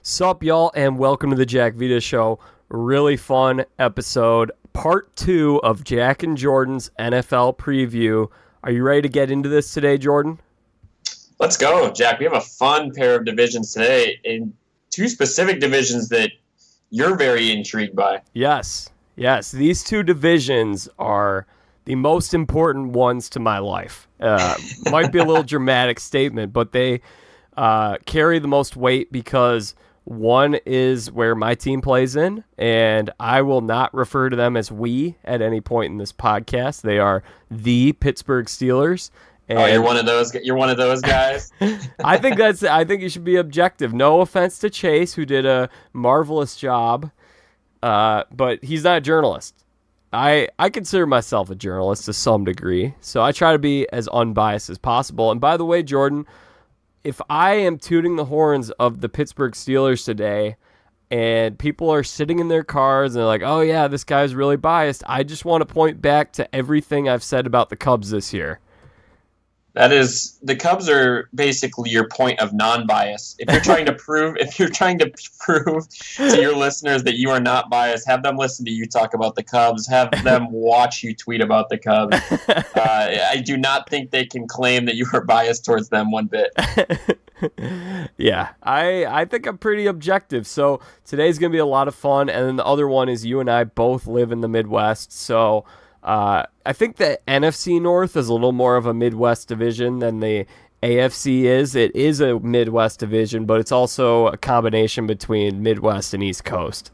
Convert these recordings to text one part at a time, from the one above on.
Sup, y'all, and welcome to the Jack Vita Show. Really fun episode, part 2 of Jack and Jordan's NFL preview. Are you ready to get into this today, Jordan? Let's go, Jack. We have a fun pair of divisions today, in two specific divisions that you're very intrigued by. Yes. These two divisions are the most important ones to my life. Might be a little dramatic statement, but they carry the most weight because one is where my team plays in, and I will not refer to them as we at any point in this podcast. They are the Pittsburgh Steelers. And you're one of those. You're one of those guys. I think you should be objective. No offense to Chase, who did a marvelous job, but he's not a journalist. I consider myself a journalist to some degree, so I try to be as unbiased as possible. And by the way, Jordan, if I am tooting the horns of the Pittsburgh Steelers today and people are sitting in their cars and they're like, oh yeah, this guy's really biased, I just want to point back to everything I've said about the Cubs this year. That is, the Cubs are basically your point of non-bias. If you're trying to prove to your listeners that you are not biased, have them listen to you talk about the Cubs. Have them watch you tweet about the Cubs. I do not think they can claim that you are biased towards them one bit. Yeah, I think I'm pretty objective. So today's going to be a lot of fun. And then the other one is you and I both live in the Midwest. So I think the NFC North is a little more of a Midwest division than the AFC is. It is a Midwest division, but it's also a combination between Midwest and East Coast.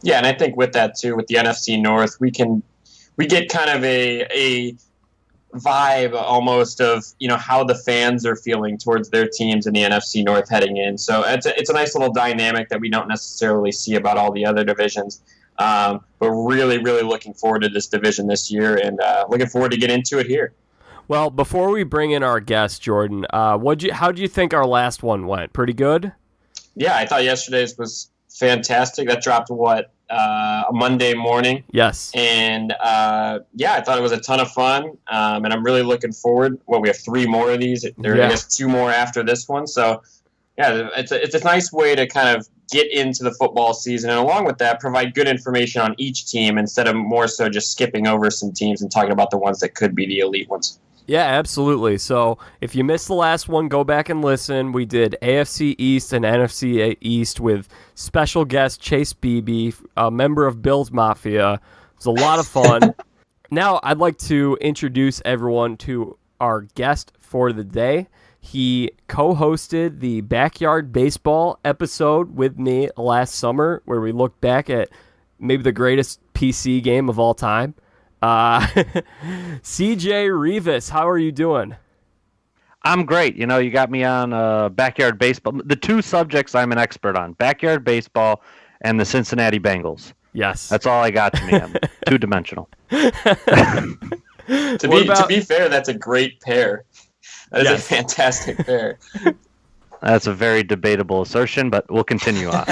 Yeah, and I think with that too, with the NFC North, we get kind of a vibe almost of, how the fans are feeling towards their teams in the NFC North heading in. So it's a nice little dynamic that we don't necessarily see about all the other divisions. But really, really looking forward to this division this year, and looking forward to get into it here. Well, before we bring in our guest, Jordan, how do you think our last one went? Pretty good? Yeah, I thought yesterday's was fantastic. That dropped a Monday morning. Yes. And I thought it was a ton of fun. And I'm really looking forward. Well, we have 3 more of these. I guess 2 more after this one. So yeah, it's a nice way to kind of get into the football season, and along with that, provide good information on each team instead of more so just skipping over some teams and talking about the ones that could be the elite ones. Yeah, absolutely. So if you missed the last one, go back and listen. We did AFC East and NFC East with special guest Chase Beebe, a member of Bill's Mafia. It was a lot of fun. Now I'd like to introduce everyone to our guest for the day. He co-hosted the Backyard Baseball episode with me last summer, where we looked back at maybe the greatest PC game of all time. CJ Revis, how are you doing? I'm great. You got me on Backyard Baseball. The 2 subjects I'm an expert on, Backyard Baseball and the Cincinnati Bengals. Yes. That's all I got to me. I'm two-dimensional. To be fair, that's a great pair. That is a fantastic pair. That's a very debatable assertion, but we'll continue on.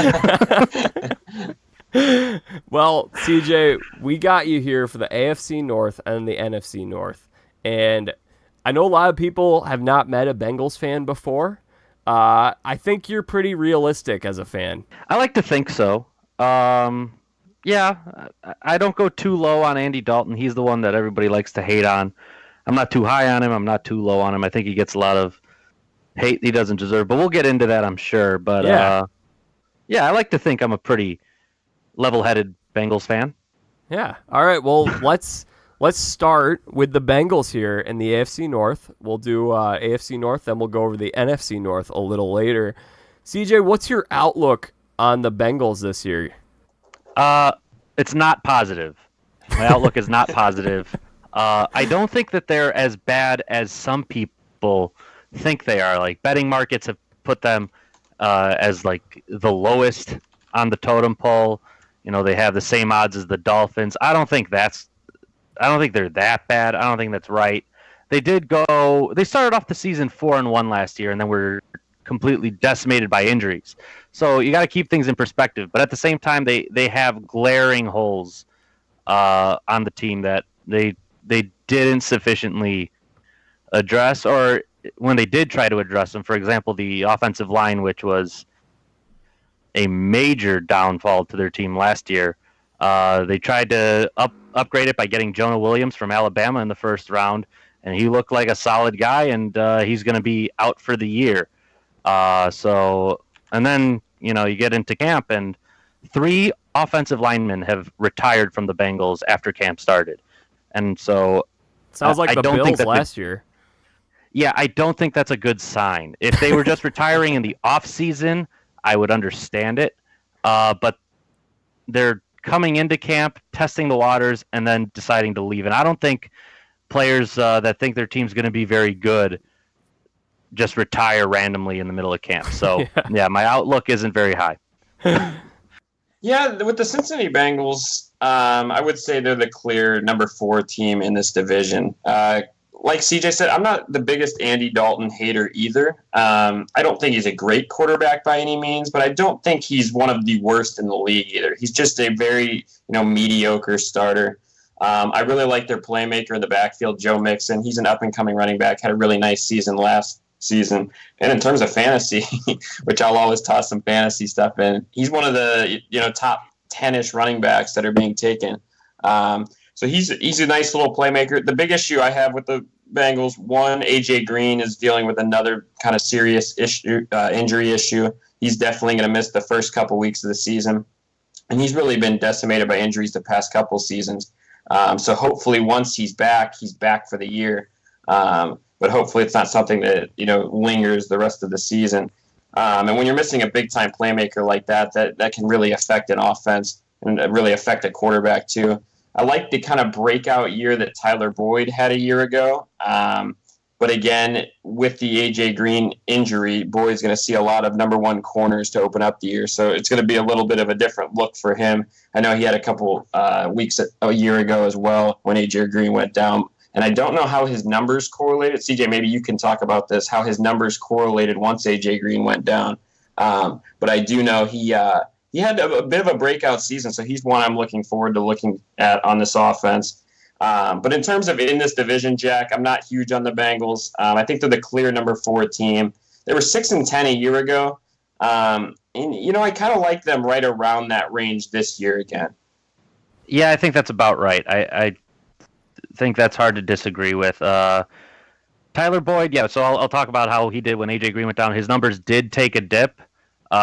Well, CJ, we got you here for the AFC North and the NFC North. And I know a lot of people have not met a Bengals fan before. I think you're pretty realistic as a fan. I like to think so. Yeah, I don't go too low on Andy Dalton. He's the one that everybody likes to hate on. I'm not too high on him. I'm not too low on him. I think he gets a lot of hate he doesn't deserve. But we'll get into that, I'm sure. But I like to think I'm a pretty level-headed Bengals fan. Yeah. All right. Well, let's start with the Bengals here in the AFC North. We'll do AFC North, then we'll go over the NFC North a little later. CJ, what's your outlook on the Bengals this year? It's not positive. My outlook is not positive. I don't think that they're as bad as some people think they are. Like, betting markets have put them as like the lowest on the totem pole. They have the same odds as the Dolphins. I don't think they're that bad. I don't think that's right. They started off the season 4-1 last year, and then were completely decimated by injuries. So you got to keep things in perspective. But at the same time, they have glaring holes on the team that they didn't sufficiently address, or when they did try to address them. For example, the offensive line, which was a major downfall to their team last year. They tried to upgrade it by getting Jonah Williams from Alabama in the first round, and he looked like a solid guy, and he's going to be out for the year. And then you get into camp, and 3 offensive linemen have retired from the Bengals after camp started, and so sounds like I the don't think Bills last year. Yeah, I don't think that's a good sign. If they were just retiring in the off season, I would understand it. But they're coming into camp, testing the waters, and then deciding to leave. And I don't think players that think their team's going to be very good just retire randomly in the middle of camp. So, yeah, my outlook isn't very high. Yeah, with the Cincinnati Bengals, I would say they're the clear number 4 team in this division. Like CJ said, I'm not the biggest Andy Dalton hater either. I don't think he's a great quarterback by any means, but I don't think he's one of the worst in the league either. He's just a very mediocre starter. I really like their playmaker in the backfield, Joe Mixon. He's an up-and-coming running back, had a really nice season last season. And in terms of fantasy, which I'll always toss some fantasy stuff in, he's one of the top 10-ish running backs that are being taken. So he's a nice little playmaker. The big issue I have with the Bengals, one, AJ Green is dealing with another kind of serious injury issue. He's definitely going to miss the first couple weeks of the season. And he's really been decimated by injuries the past couple seasons. So hopefully once he's back for the year. But hopefully it's not something that lingers the rest of the season. And when you're missing a big-time playmaker like that can really affect an offense and really affect a quarterback too. I like the kind of breakout year that Tyler Boyd had a year ago. But again, with the A.J. Green injury, Boyd's going to see a lot of number 1 corners to open up the year. So it's going to be a little bit of a different look for him. I know he had a couple weeks a year ago as well when A.J. Green went down. And I don't know how his numbers correlated. CJ, maybe you can talk about this, how his numbers correlated once A.J. Green went down. But I do know he had a bit of a breakout season, so he's one I'm looking forward to looking at on this offense. But in terms of in this division, Jack, I'm not huge on the Bengals. I think they're the clear number 4 team. They were 6-10 a year ago. And I kind of like them right around that range this year again. Yeah, I think that's about right. I think that's hard to disagree with. Tyler Boyd, yeah, so I'll talk about how he did when A.J. Green went down. His numbers did take a dip,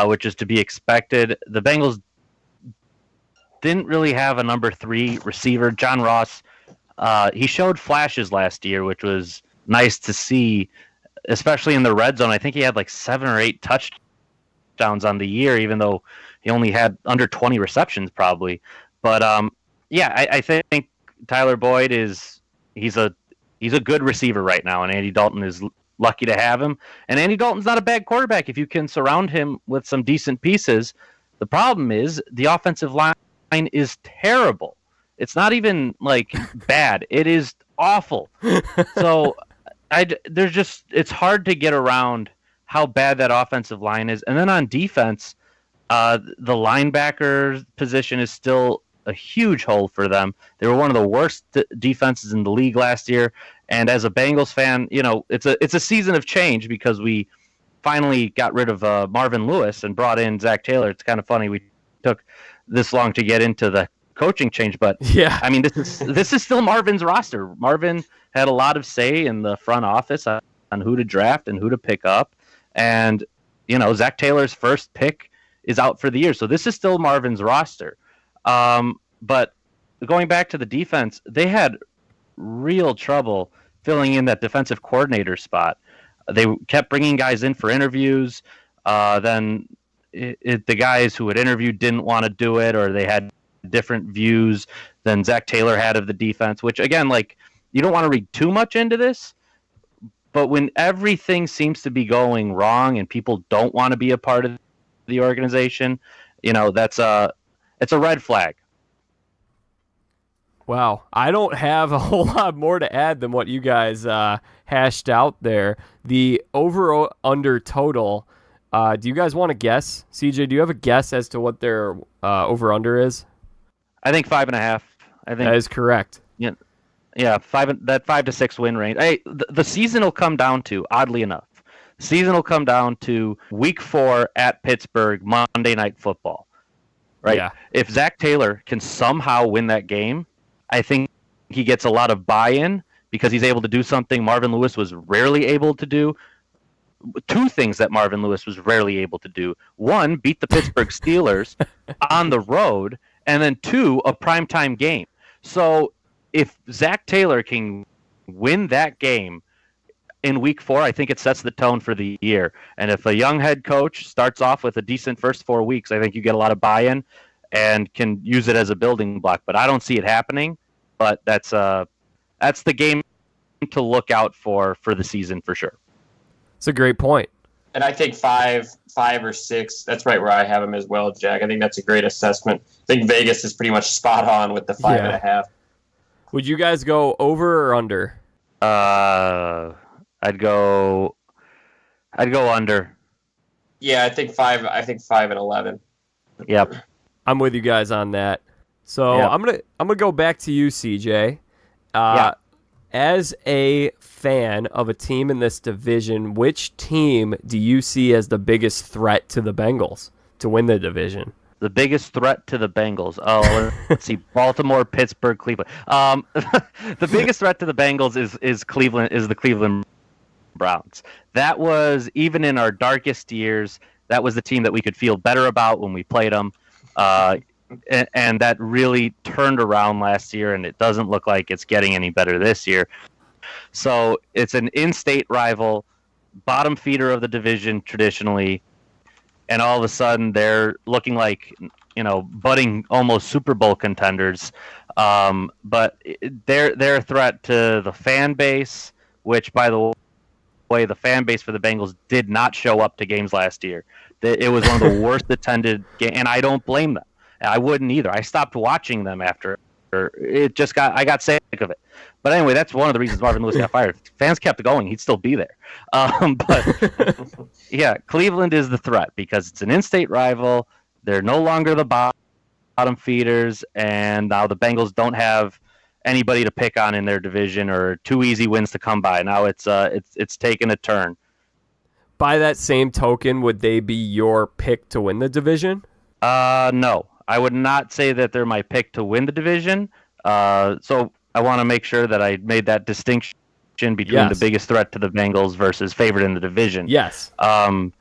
which is to be expected. The Bengals didn't really have a number 3 receiver. John Ross, he showed flashes last year, which was nice to see, especially in the red zone. I think he had like 7 or 8 touchdowns on the year, even though he only had under 20 receptions probably. But I think Tyler Boyd he's a good receiver right now, and Andy Dalton is lucky to have him. And Andy Dalton's not a bad quarterback if you can surround him with some decent pieces. The problem is the offensive line is terrible. It's not even like bad. It is awful. So it's hard to get around how bad that offensive line is. And then on defense, the linebacker position is still a huge hole for them. They were one of the worst defenses in the league last year. And as a Bengals fan, it's a season of change because we finally got rid of Marvin Lewis and brought in Zach Taylor. It's kind of funny we took this long to get into the coaching change, but yeah, I mean this is still Marvin's roster. Marvin had a lot of say in the front office on who to draft and who to pick up. And Zach Taylor's first pick is out for the year, so this is still Marvin's roster. But going back to the defense, they had real trouble filling in that defensive coordinator spot. They kept bringing guys in for interviews. Then the guys who had interviewed didn't want to do it, or they had different views than Zach Taylor had of the defense, which again, you don't want to read too much into this, but when everything seems to be going wrong and people don't want to be a part of the organization, it's a red flag. Wow. I don't have a whole lot more to add than what you guys hashed out there. The over-under total, do you guys want to guess? CJ, do you have a guess as to what their over-under is? I think 5.5. I think that is correct. Yeah, 5 to 6 win range. Hey, the season will come down to, oddly enough, Season will come down to Week 4 at Pittsburgh, Monday Night Football. Right? Yeah. If Zach Taylor can somehow win that game, I think he gets a lot of buy-in because he's able to do something Marvin Lewis was rarely able to do. Two things that Marvin Lewis was rarely able to do. One, beat the Pittsburgh Steelers on the road, and then two, a primetime game. So if Zach Taylor can win that game in Week 4, I think it sets the tone for the year. And if a young head coach starts off with a decent first 4 weeks, I think you get a lot of buy-in and can use it as a building block. But I don't see it happening. But that's the game to look out for the season for sure. It's a great point. And I think 5 or 6. That's right where I have him as well, Jack. I think that's a great assessment. I think Vegas is pretty much spot on with the 5.5. Would you guys go over or under? I'd go under. Yeah, I think 5. I think 5 and 11. Yep. I'm with you guys on that. So Yep. I'm gonna go back to you, CJ. Yeah. As a fan of a team in this division, which team do you see as the biggest threat to the Bengals to win the division? The biggest threat to the Bengals. Oh, let's see. Baltimore, Pittsburgh, Cleveland. The biggest threat to the Bengals is Cleveland. Is the Cleveland Browns. That was, even in our darkest years, that was the team that we could feel better about when we played them. And that really turned around last year, and it doesn't look like it's getting any better this year. So it's an in-state rival, bottom feeder of the division traditionally, and all of a sudden they're looking like, budding almost Super Bowl contenders. But they're a threat to the fan base, which, by the way, the fan base for the Bengals did not show up to games last year. It was one of the worst attended games, and I don't blame them. I wouldn't either. I stopped watching them after I got sick of it. But anyway, that's one of the reasons Marvin Lewis got fired. If fans kept going, he'd still be there. But yeah, Cleveland is the threat because it's an in-state rival. They're no longer the bottom feeders, and now the Bengals don't have anybody to pick on in their division or 2 easy wins to come by. Now it's taken a turn. By that same token, would they be your pick to win the division? No. I would not say that they're my pick to win the division. So I want to make sure that I made that distinction between the biggest threat to the Bengals versus favorite in the division. Yes. The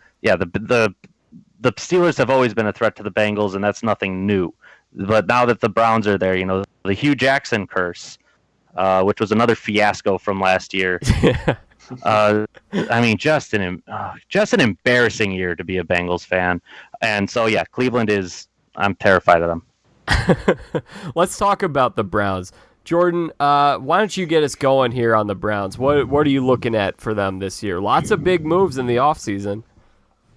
Steelers have always been a threat to the Bengals, and that's nothing new. But now that the Browns are there, the Hugh Jackson curse, which was another fiasco from last year. Just an embarrassing year to be a Bengals fan. And so, yeah, Cleveland I'm terrified of them. Let's talk about the Browns. Jordan, why don't you get us going here on the Browns? What are you looking at for them this year? Lots of big moves in the offseason.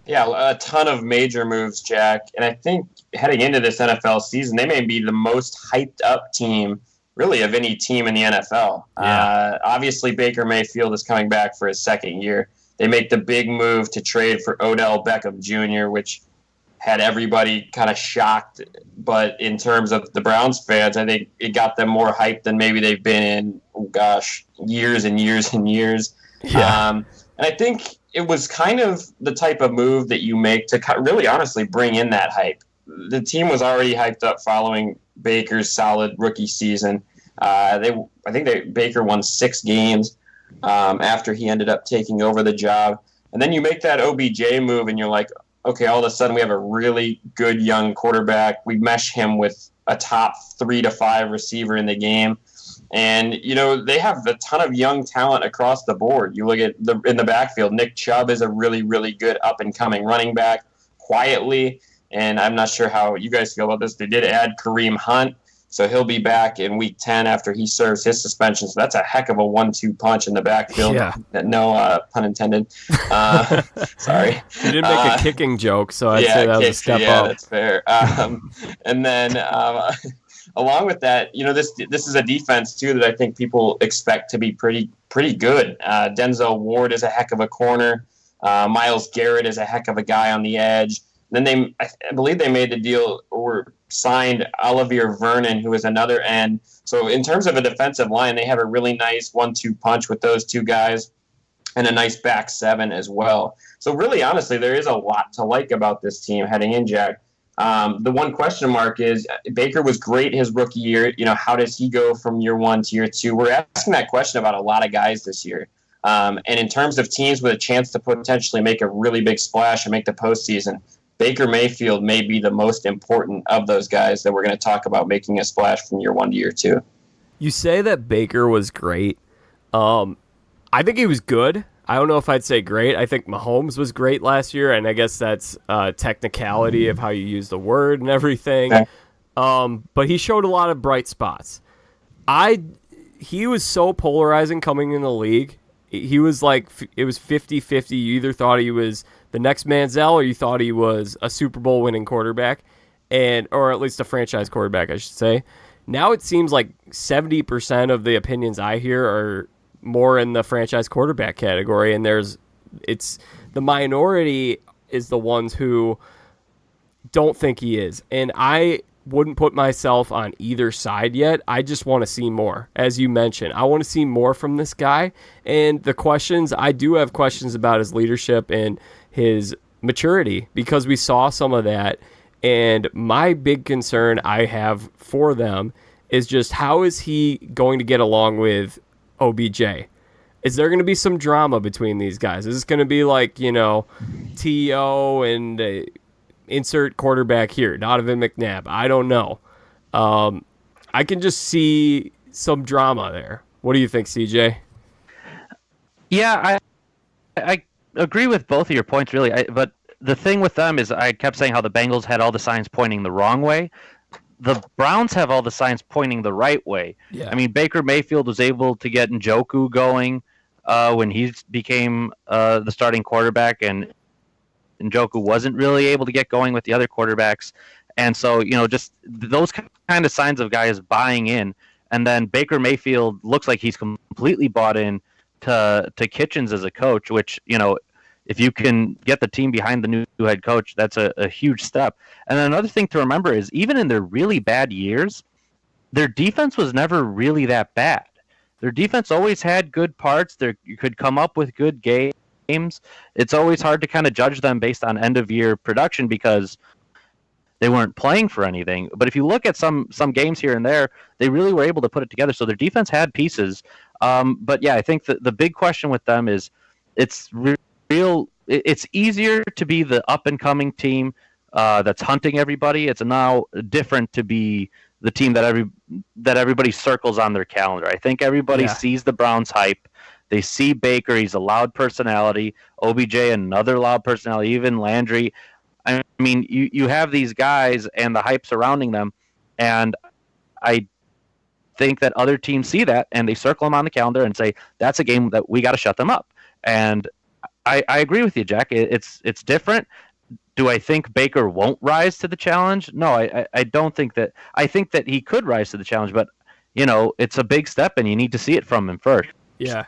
Yeah, a ton of major moves, Jack. And I think heading into this NFL season, they may be the most hyped up team, really, of any team in the NFL. Yeah. Obviously, Baker Mayfield is coming back for his second year. They make the big move to trade for Odell Beckham Jr., which had everybody kind of shocked. But in terms of the Browns fans, I think it got them more hyped than maybe they've been in, years and years and years. Yeah. And I think it was kind of the type of move that you make to really honestly bring in that hype. The team was already hyped up following Baker's solid rookie season. Baker won 6 games after he ended up taking over the job. And then you make that OBJ move and you're like, okay, all of a sudden we have a really good young quarterback. We mesh him with a top 3 to 5 receiver in the game. And, they have a ton of young talent across the board. You look at in the backfield, Nick Chubb is a really, really good up-and-coming running back quietly. And I'm not sure how you guys feel about this. They did add Kareem Hunt, so he'll be back in Week 10 after he serves his suspension. So that's a heck of a 1-2 punch in the backfield. Yeah. No pun intended. Sorry. You didn't make a kicking joke, so I'd say that was a step up. Yeah, that's fair. And then along with that, this is a defense, too, that I think people expect to be pretty good. Denzel Ward is a heck of a corner. Myles Garrett is a heck of a guy on the edge. Then I believe they made the deal or signed Olivier Vernon, who is another end. So in terms of a defensive line, they have a really nice 1-2 punch with those two guys. and a nice back seven as well. So really, honestly, there is a lot to like about this team heading in, Jack. The one question mark is Baker was great his rookie year. How does he go from year one to year two? We're asking that question about a lot of guys this year. And in terms of teams with a chance to potentially make a really big splash and make the postseason, Baker Mayfield may be the most important of those guys that we're going to talk about making a splash from year one to year two. You say that Baker was great. I think he was good. I don't know if I'd say great. I think Mahomes was great last year, and I guess that's technicality of how you use the word and everything. Okay. But he showed a lot of bright spots. He was so polarizing coming in the league. He was like, it was 50-50. You either thought he was the next Manziel or you thought he was a Super Bowl winning quarterback, or at least a franchise quarterback, I should say. Now it seems like 70% of the opinions I hear are more in the franchise quarterback category, and it's the minority is the ones who don't think he is. And I wouldn't put myself on either side yet. I just want to see more. As you mentioned, I want to see more from this guy. And the questions, I do have questions about his leadership and his maturity, because we saw some of that. And my big concern I have for them is just how is he going to get along with OBJ? Is there going to be some drama between these guys? Is this going to be like, T.O. and insert quarterback here, Donovan McNabb? I don't know. I can just see some drama there. What do you think, CJ? Yeah, I agree with both of your points, really. But the thing with them is I kept saying how the Bengals had all the signs pointing the wrong way. The Browns have all the signs pointing the right way. Yeah. I mean, Baker Mayfield was able to get Njoku going when he became the starting quarterback, and Njoku wasn't really able to get going with the other quarterbacks. And so, just those kind of signs of guys buying in. And then Baker Mayfield looks like he's completely bought in to Kitchens as a coach, which, if you can get the team behind the new head coach, that's a huge step. And then another thing to remember is even in their really bad years, their defense was never really that bad. Their defense always had good parts. You could come up with good games. It's always hard to kind of judge them based on end-of-year production because they weren't playing for anything. But if you look at some games here and there, they really were able to put it together. So their defense had pieces. But yeah, I think the big question with them is it's easier to be the up-and-coming team that's hunting everybody. It's now different to be the team that everybody circles on their calendar. I think everybody sees the Browns hype. They see Baker. He's a loud personality. OBJ, another loud personality. Even Landry. I mean, you have these guys and the hype surrounding them, and I think that other teams see that and they circle them on the calendar and say, that's a game that we got to shut them up. And I agree with you, Jack. It's different. Do I think Baker won't rise to the challenge? No, I don't think that. I think that he could rise to the challenge, but, it's a big step and you need to see it from him first. Yeah.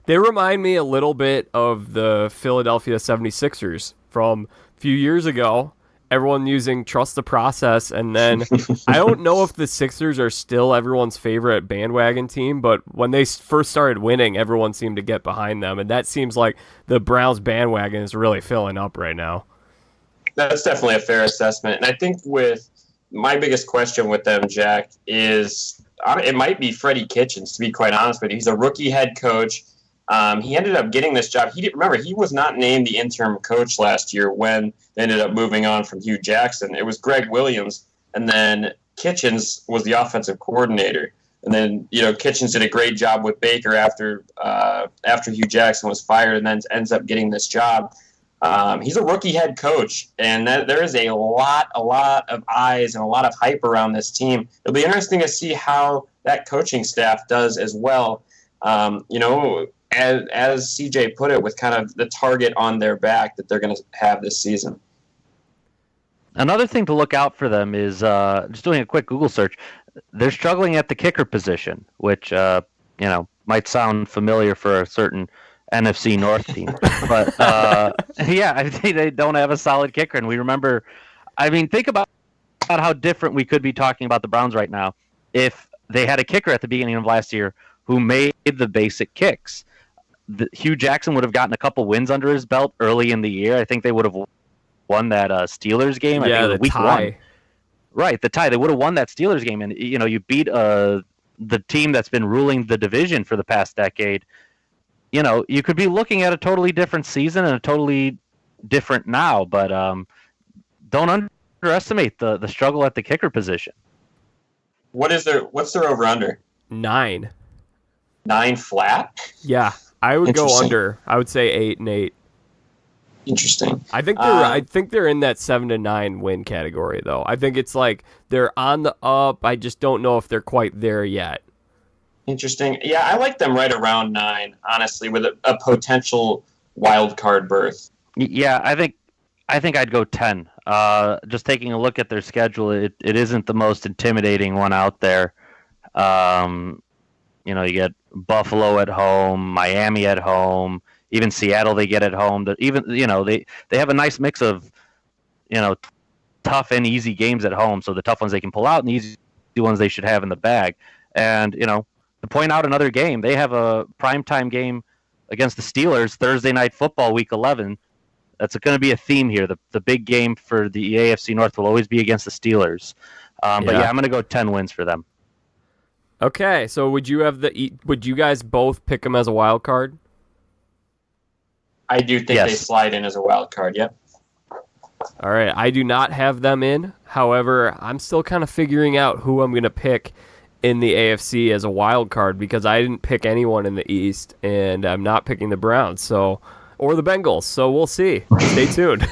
They remind me a little bit of the Philadelphia 76ers from a few years ago. Everyone using trust the process, and then I don't know if the Sixers are still everyone's favorite bandwagon team, but when they first started winning, everyone seemed to get behind them, and that seems like the Browns bandwagon is really filling up right now. That's definitely a fair assessment, and I think with my biggest question with them, Jack, is it might be Freddie Kitchens, to be quite honest with you. He's a rookie head coach. He ended up getting this job. He was not named the interim coach last year when they ended up moving on from Hugh Jackson. It was Greg Williams, and then Kitchens was the offensive coordinator. And then, Kitchens did a great job with Baker after Hugh Jackson was fired, and then ends up getting this job. He's a rookie head coach, and there is a lot of eyes and a lot of hype around this team. It'll be interesting to see how that coaching staff does as well. As CJ put it, with kind of the target on their back that they're going to have this season. Another thing to look out for them is just doing a quick Google search. They're struggling at the kicker position, which might sound familiar for a certain NFC North team. But I think they don't have a solid kicker, and we remember. I mean, think about how different we could be talking about the Browns right now if they had a kicker at the beginning of last year who made the basic kicks. Hugh Jackson would have gotten a couple wins under his belt early in the year, I think they would have won that Steelers game. I think it was week tie. 1. Right, the tie. They would have won that Steelers game, and you beat the team that's been ruling the division for the past decade. You could be looking at a totally different season and a totally different now, but don't underestimate the struggle at the kicker position. What's their over under? 9. 9 flat? Yeah, I would go under. I would say 8 and 8. Interesting. I think they're in that 7 to 9 win category though. I think it's like they're on the up. I just don't know if they're quite there yet. Interesting. Yeah, I like them right around 9, honestly, with a potential wild card berth. Yeah, I think I'd go 10. Just taking a look at their schedule, it isn't the most intimidating one out there. You get Buffalo at home, Miami at home, even Seattle they get at home. They have a nice mix of tough and easy games at home. So the tough ones they can pull out, and the easy ones they should have in the bag. And to point out another game, they have a primetime game against the Steelers Thursday Night Football, Week 11. That's going to be a theme here. The big game for the AFC North will always be against the Steelers. But yeah, I'm going to go 10 wins for them. Okay, so would you guys both pick them as a wild card? I do think they slide in as a wild card, yep. All right, I do not have them in. However, I'm still kind of figuring out who I'm going to pick in the AFC as a wild card because I didn't pick anyone in the East, and I'm not picking the Browns or the Bengals. So we'll see. Stay tuned.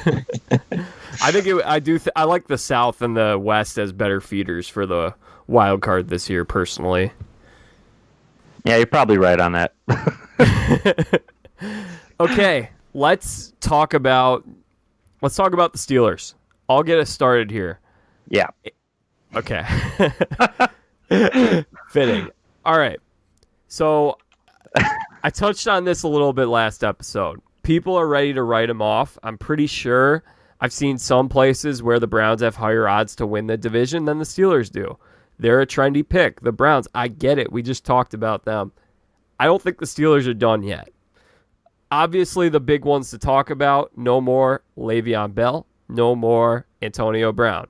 I like the South and the West as better feeders for the wild card this year, personally. Yeah, you're probably right on that. Okay, let's talk about the Steelers. I'll get us started here. Yeah. Okay. Fitting. All right. So I touched on this a little bit last episode. People are ready to write them off. I'm pretty sure I've seen some places where the Browns have higher odds to win the division than the Steelers do. They're a trendy pick. The Browns, I get it. We just talked about them. I don't think the Steelers are done yet. Obviously, the big ones to talk about, no more Le'Veon Bell, no more Antonio Brown.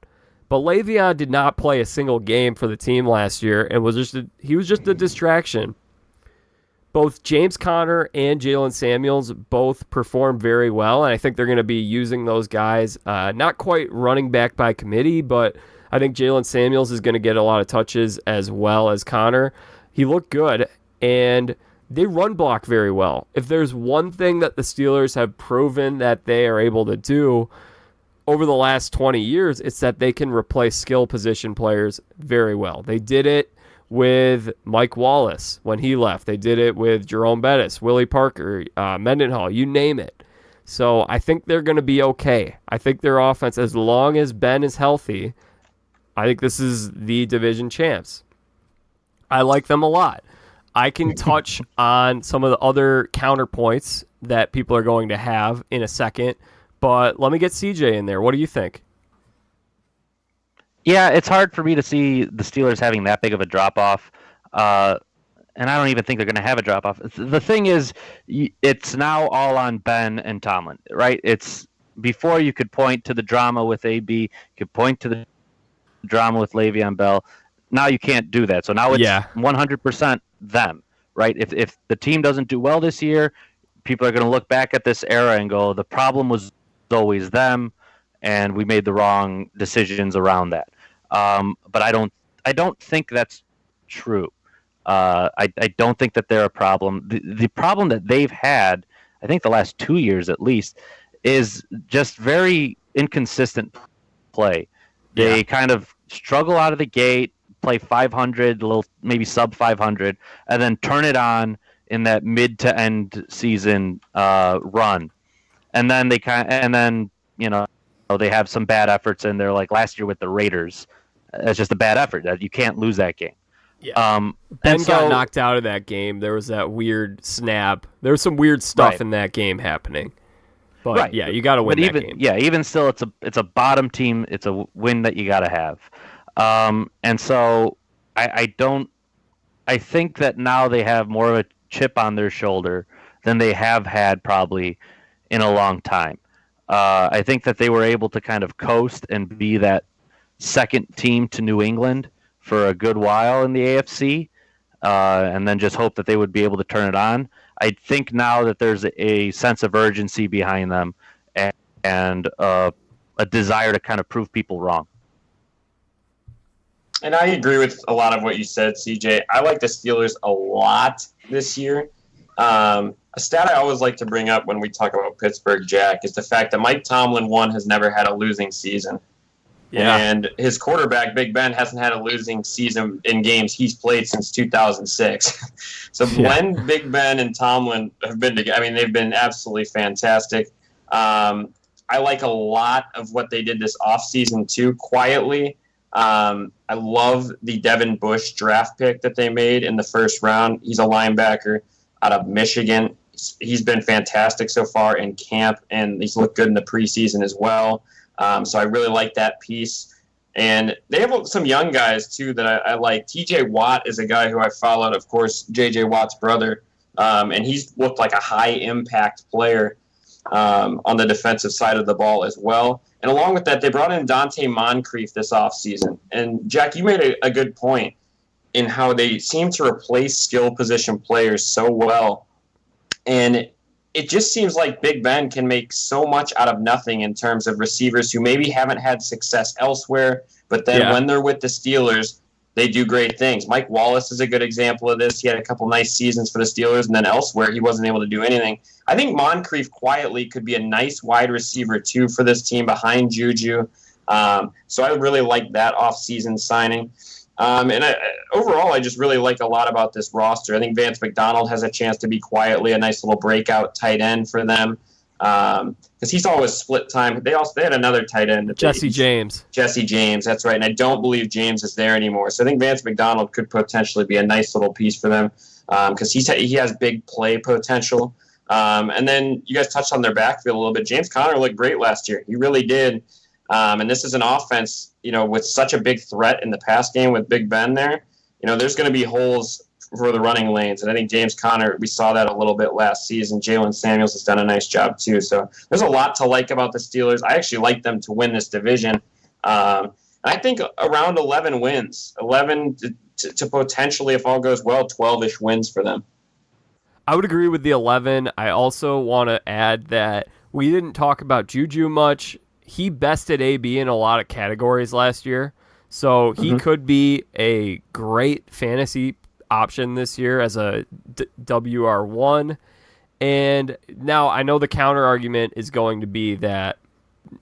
But Le'Veon did not play a single game for the team last year and he was just a distraction. Both James Conner and Jalen Samuels both performed very well, and I think they're going to be using those guys, not quite running back by committee, but I think Jalen Samuels is going to get a lot of touches as well as Conner. He looked good, and they run block very well. If there's one thing that the Steelers have proven that they are able to do over the last 20 years, it's that they can replace skill position players very well. They did it with Mike Wallace when he left. They did it with Jerome Bettis, Willie Parker, Mendenhall, you name it. So I think they're going to be okay. I think their offense, as long as Ben is healthy, I think this is the division champs. I like them a lot. I can touch on some of the other counterpoints that people are going to have in a second, but let me get CJ in there. What do you think? Yeah, it's hard for me to see the Steelers having that big of a drop-off, and I don't even think they're going to have a drop-off. The thing is, it's now all on Ben and Tomlin, right? It's before you could point to the drama with AB, you could point to the drama with Le'Veon Bell. Now you can't do that. So now it's 100% them, right? If the team doesn't do well this year, people are going to look back at this era and go, the problem was always them, and we made the wrong decisions around that. But I don't think that's true. I don't think that they're a problem. The problem that they've had, I think the last 2 years at least, is just very inconsistent play. They kind of struggle out of the gate, play 500, a little maybe sub 500, and then turn it on in that mid to end season run, and then they have some bad efforts in there, like last year with the Raiders. It's just a bad effort. You can't lose that game. Yeah. Ben got knocked out of that game. There was that weird snap. There was some weird stuff in that game happening. But yeah, you got to win that game. Yeah, even still, it's a bottom team. It's a win that you got to have. And so I think that now they have more of a chip on their shoulder than they have had probably in a long time. I think that they were able to kind of coast and be that second team to New England for a good while in the AFC, and then just hope that they would be able to turn it on. I think now that there's a sense of urgency behind them and a desire to kind of prove people wrong. And I agree with a lot of what you said, CJ. I like the Steelers a lot this year. A stat I always like to bring up when we talk about Pittsburgh, Jack, is the fact that Mike Tomlin, has never had a losing season. Yeah. And his quarterback, Big Ben, hasn't had a losing season in games he's played since 2006. So when Big Ben and Tomlin have been together, they've been absolutely fantastic. I like a lot of what they did this offseason, too, quietly. I love the Devin Bush draft pick that they made in the first round. He's a linebacker out of Michigan. He's been fantastic so far in camp, and he's looked good in the preseason as well. So I really like that piece. And they have some young guys, too, that I like. TJ Watt is a guy who I followed, of course, JJ Watt's brother. And he's looked like a high-impact player on the defensive side of the ball as well. And along with that, they brought in Dante Moncrief this offseason. And, Jack, you made a good point in how they seem to replace skill position players so well. And it just seems like Big Ben can make so much out of nothing in terms of receivers who maybe haven't had success elsewhere, but then when they're with the Steelers, they do great things. Mike Wallace is a good example of this. He had a couple nice seasons for the Steelers, and then elsewhere he wasn't able to do anything. I think Moncrief quietly could be a nice wide receiver, too, for this team behind Juju. So I really like that offseason signing. Overall, I just really like a lot about this roster. I think Vance McDonald has a chance to be quietly a nice little breakout tight end for them because he's always split time. They had another tight end. Jesse James, that's right. And I don't believe James is there anymore. So I think Vance McDonald could potentially be a nice little piece for them because he has big play potential. And then you guys touched on their backfield a little bit. James Conner looked great last year. He really did. And this is an offense, with such a big threat in the pass game with Big Ben there, there's going to be holes for the running lanes. And I think James Conner, we saw that a little bit last season. Jalen Samuels has done a nice job too. So there's a lot to like about the Steelers. I actually like them to win this division. I think around 11 wins, 11 to potentially, if all goes well, 12-ish wins for them. I would agree with the 11. I also want to add that we didn't talk about Juju much. He bested AB in a lot of categories last year, so he could be a great fantasy option this year as a WR1. And now I know the counter argument is going to be that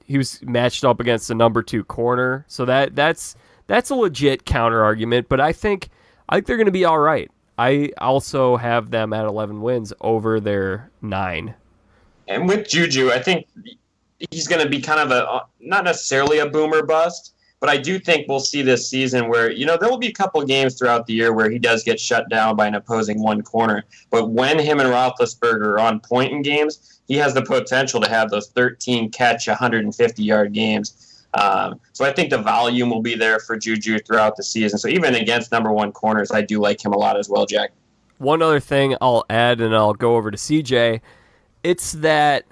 he was matched up against the number 2 corner, so that's a legit counter argument. But I think they're going to be all right. I also have them at 11 wins over their 9. And with Juju, I think he's going to be kind of not necessarily a boomer bust, but I do think we'll see this season where, there will be a couple of games throughout the year where he does get shut down by an opposing one corner. But when him and Roethlisberger are on point in games, he has the potential to have those 13-catch, 150-yard games. So I think the volume will be there for Juju throughout the season. So even against number 1 corners, I do like him a lot as well, Jack. One other thing I'll add, and I'll go over to CJ, it's that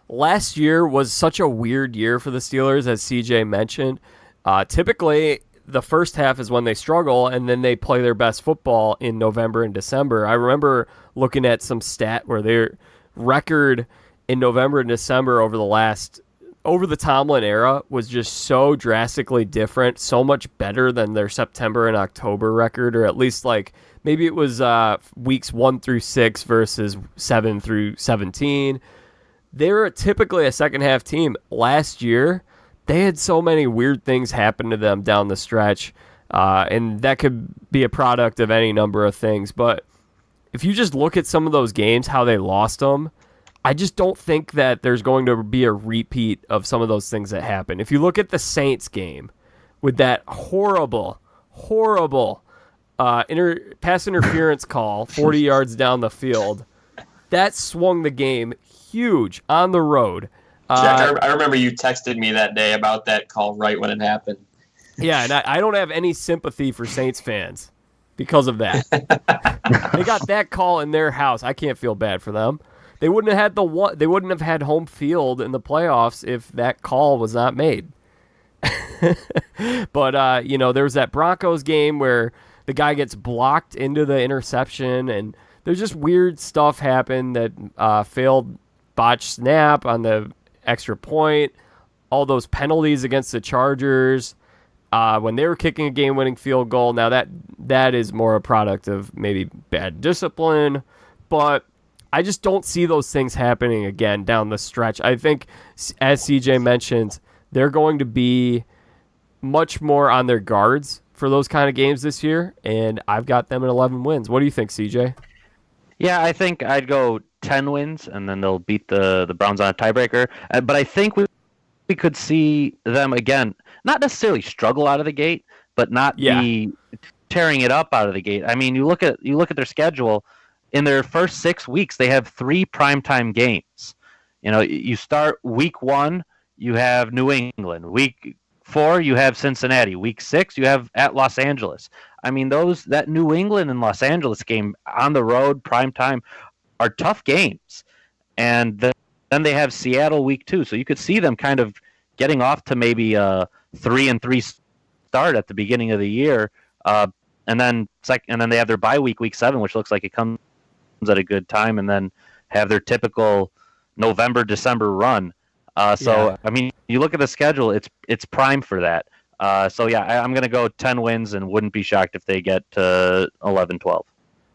last year was such a weird year for the Steelers, as CJ mentioned. Typically, the first half is when they struggle, and then they play their best football in November and December. I remember looking at some stat where their record in November and December over the Tomlin era was just so drastically different, so much better than their September and October record, or at least maybe it was weeks 1 through 6 versus 7 through 17. They were typically a second-half team. Last year, they had so many weird things happen to them down the stretch, and that could be a product of any number of things. But if you just look at some of those games, how they lost them, I just don't think that there's going to be a repeat of some of those things that happened. If you look at the Saints game with that horrible pass interference call 40 yards down the field, that swung the game huge on the road. Jack, I remember you texted me that day about that call right when it happened. Yeah, and I don't have any sympathy for Saints fans. because of that. They got that call in their house. I can't feel bad for them. They wouldn't have had They wouldn't have had home field in the playoffs if that call was not made. But there was that Broncos game where the guy gets blocked into the interception, and there's just weird stuff happen that failed botched snap on the extra point, all those penalties against the Chargers when they were kicking a game-winning field goal. Now that is more a product of maybe bad discipline, but I just don't see those things happening again down the stretch. I think, as CJ mentioned, they're going to be much more on their guards for those kind of games this year, and I've got them at 11 wins. What do you think, CJ? Yeah, I think I'd go 10 wins, and then they'll beat the Browns on a tiebreaker. But I think we could see them, again, not necessarily struggle out of the gate, but not be tearing it up out of the gate. I mean, you look at their schedule. In their first 6 weeks, they have 3 primetime games. You start week 1, you have New England. Week 4, you have Cincinnati. Week 6, you have at Los Angeles. I mean, that New England and Los Angeles game on the road, primetime, are tough games. And then they have Seattle week 2. So you could see them kind of getting off to maybe a 3-3 start at the beginning of the year. And then they have their bye week 7, which looks like it comes at a good time, and then have their typical November-December run. I mean, you look at the schedule; it's prime for that. I'm going to go 10 wins, and wouldn't be shocked if they get to 11-12.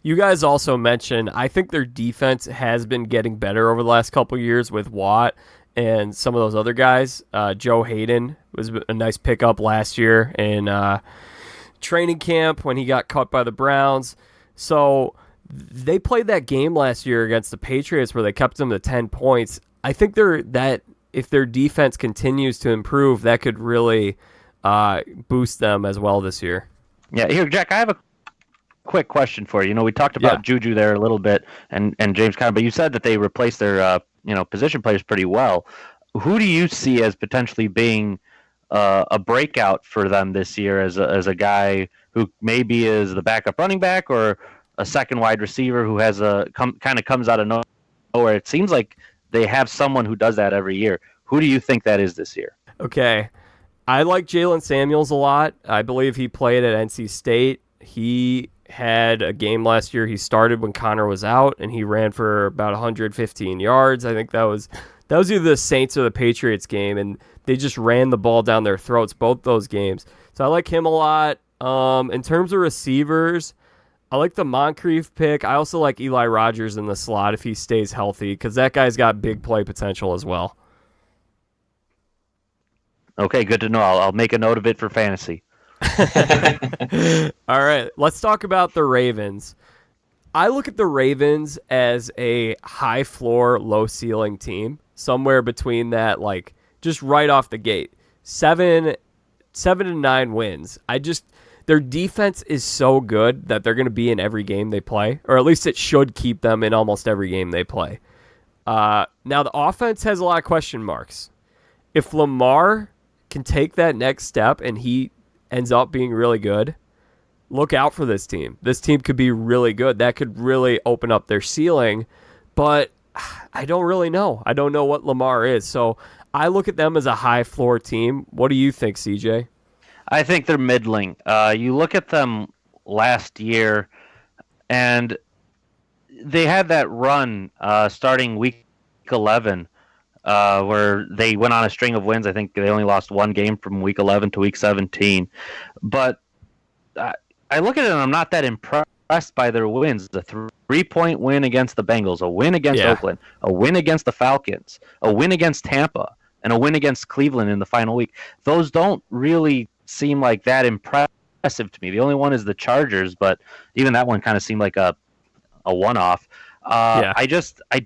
You guys also mentioned, I think their defense has been getting better over the last couple of years with Watt and some of those other guys. Joe Hayden was a nice pickup last year in training camp when he got cut by the Browns. So they played that game last year against the Patriots where they kept them to 10 points. I think if their defense continues to improve, that could really boost them as well this year. Yeah, here, Jack, I have a quick question for you. We talked about Juju there a little bit, and James Conner, but you said that they replaced their position players pretty well. Who do you see as potentially being a breakout for them this year as a guy who maybe is the backup running back or a second wide receiver who has kind of comes out of nowhere? It seems like they have someone who does that every year. Who do you think that is this year? Okay. I like Jalen Samuels a lot. I believe he played at NC State. He had a game last year. He started when Connor was out, and he ran for about 115 yards. I think that was either the Saints or the Patriots game, and they just ran the ball down their throats both those games. So I like him a lot. In terms of receivers, I like the Moncrief pick. I also like Eli Rogers in the slot if he stays healthy, because that guy's got big play potential as well. Okay, good to know. I'll make a note of it for fantasy. All right, let's talk about the Ravens. I look at the Ravens as a high floor, low ceiling team, somewhere between that, like just right off the gate, 7 to 9 wins. Their defense is so good that they're going to be in every game they play, or at least it should keep them in almost every game they play. Now the offense has a lot of question marks. If Lamar can take that next step and he ends up being really good, look out for this team. This team could be really good. That could really open up their ceiling, but I don't really know. I don't know what Lamar is. So I look at them as a high floor team. What do you think, CJ? I think they're middling. You look at them last year, and they had that run starting week 11 where they went on a string of wins. I think they only lost one game from week 11 to week 17. But I look at it and I'm not that impressed by their wins. The 3-point win against the Bengals, a win against Oakland, a win against the Falcons, a win against Tampa, and a win against Cleveland in the final week. Those don't really seem like that impressive to me. The only one is the Chargers, but even that one kind of seemed like a one-off. I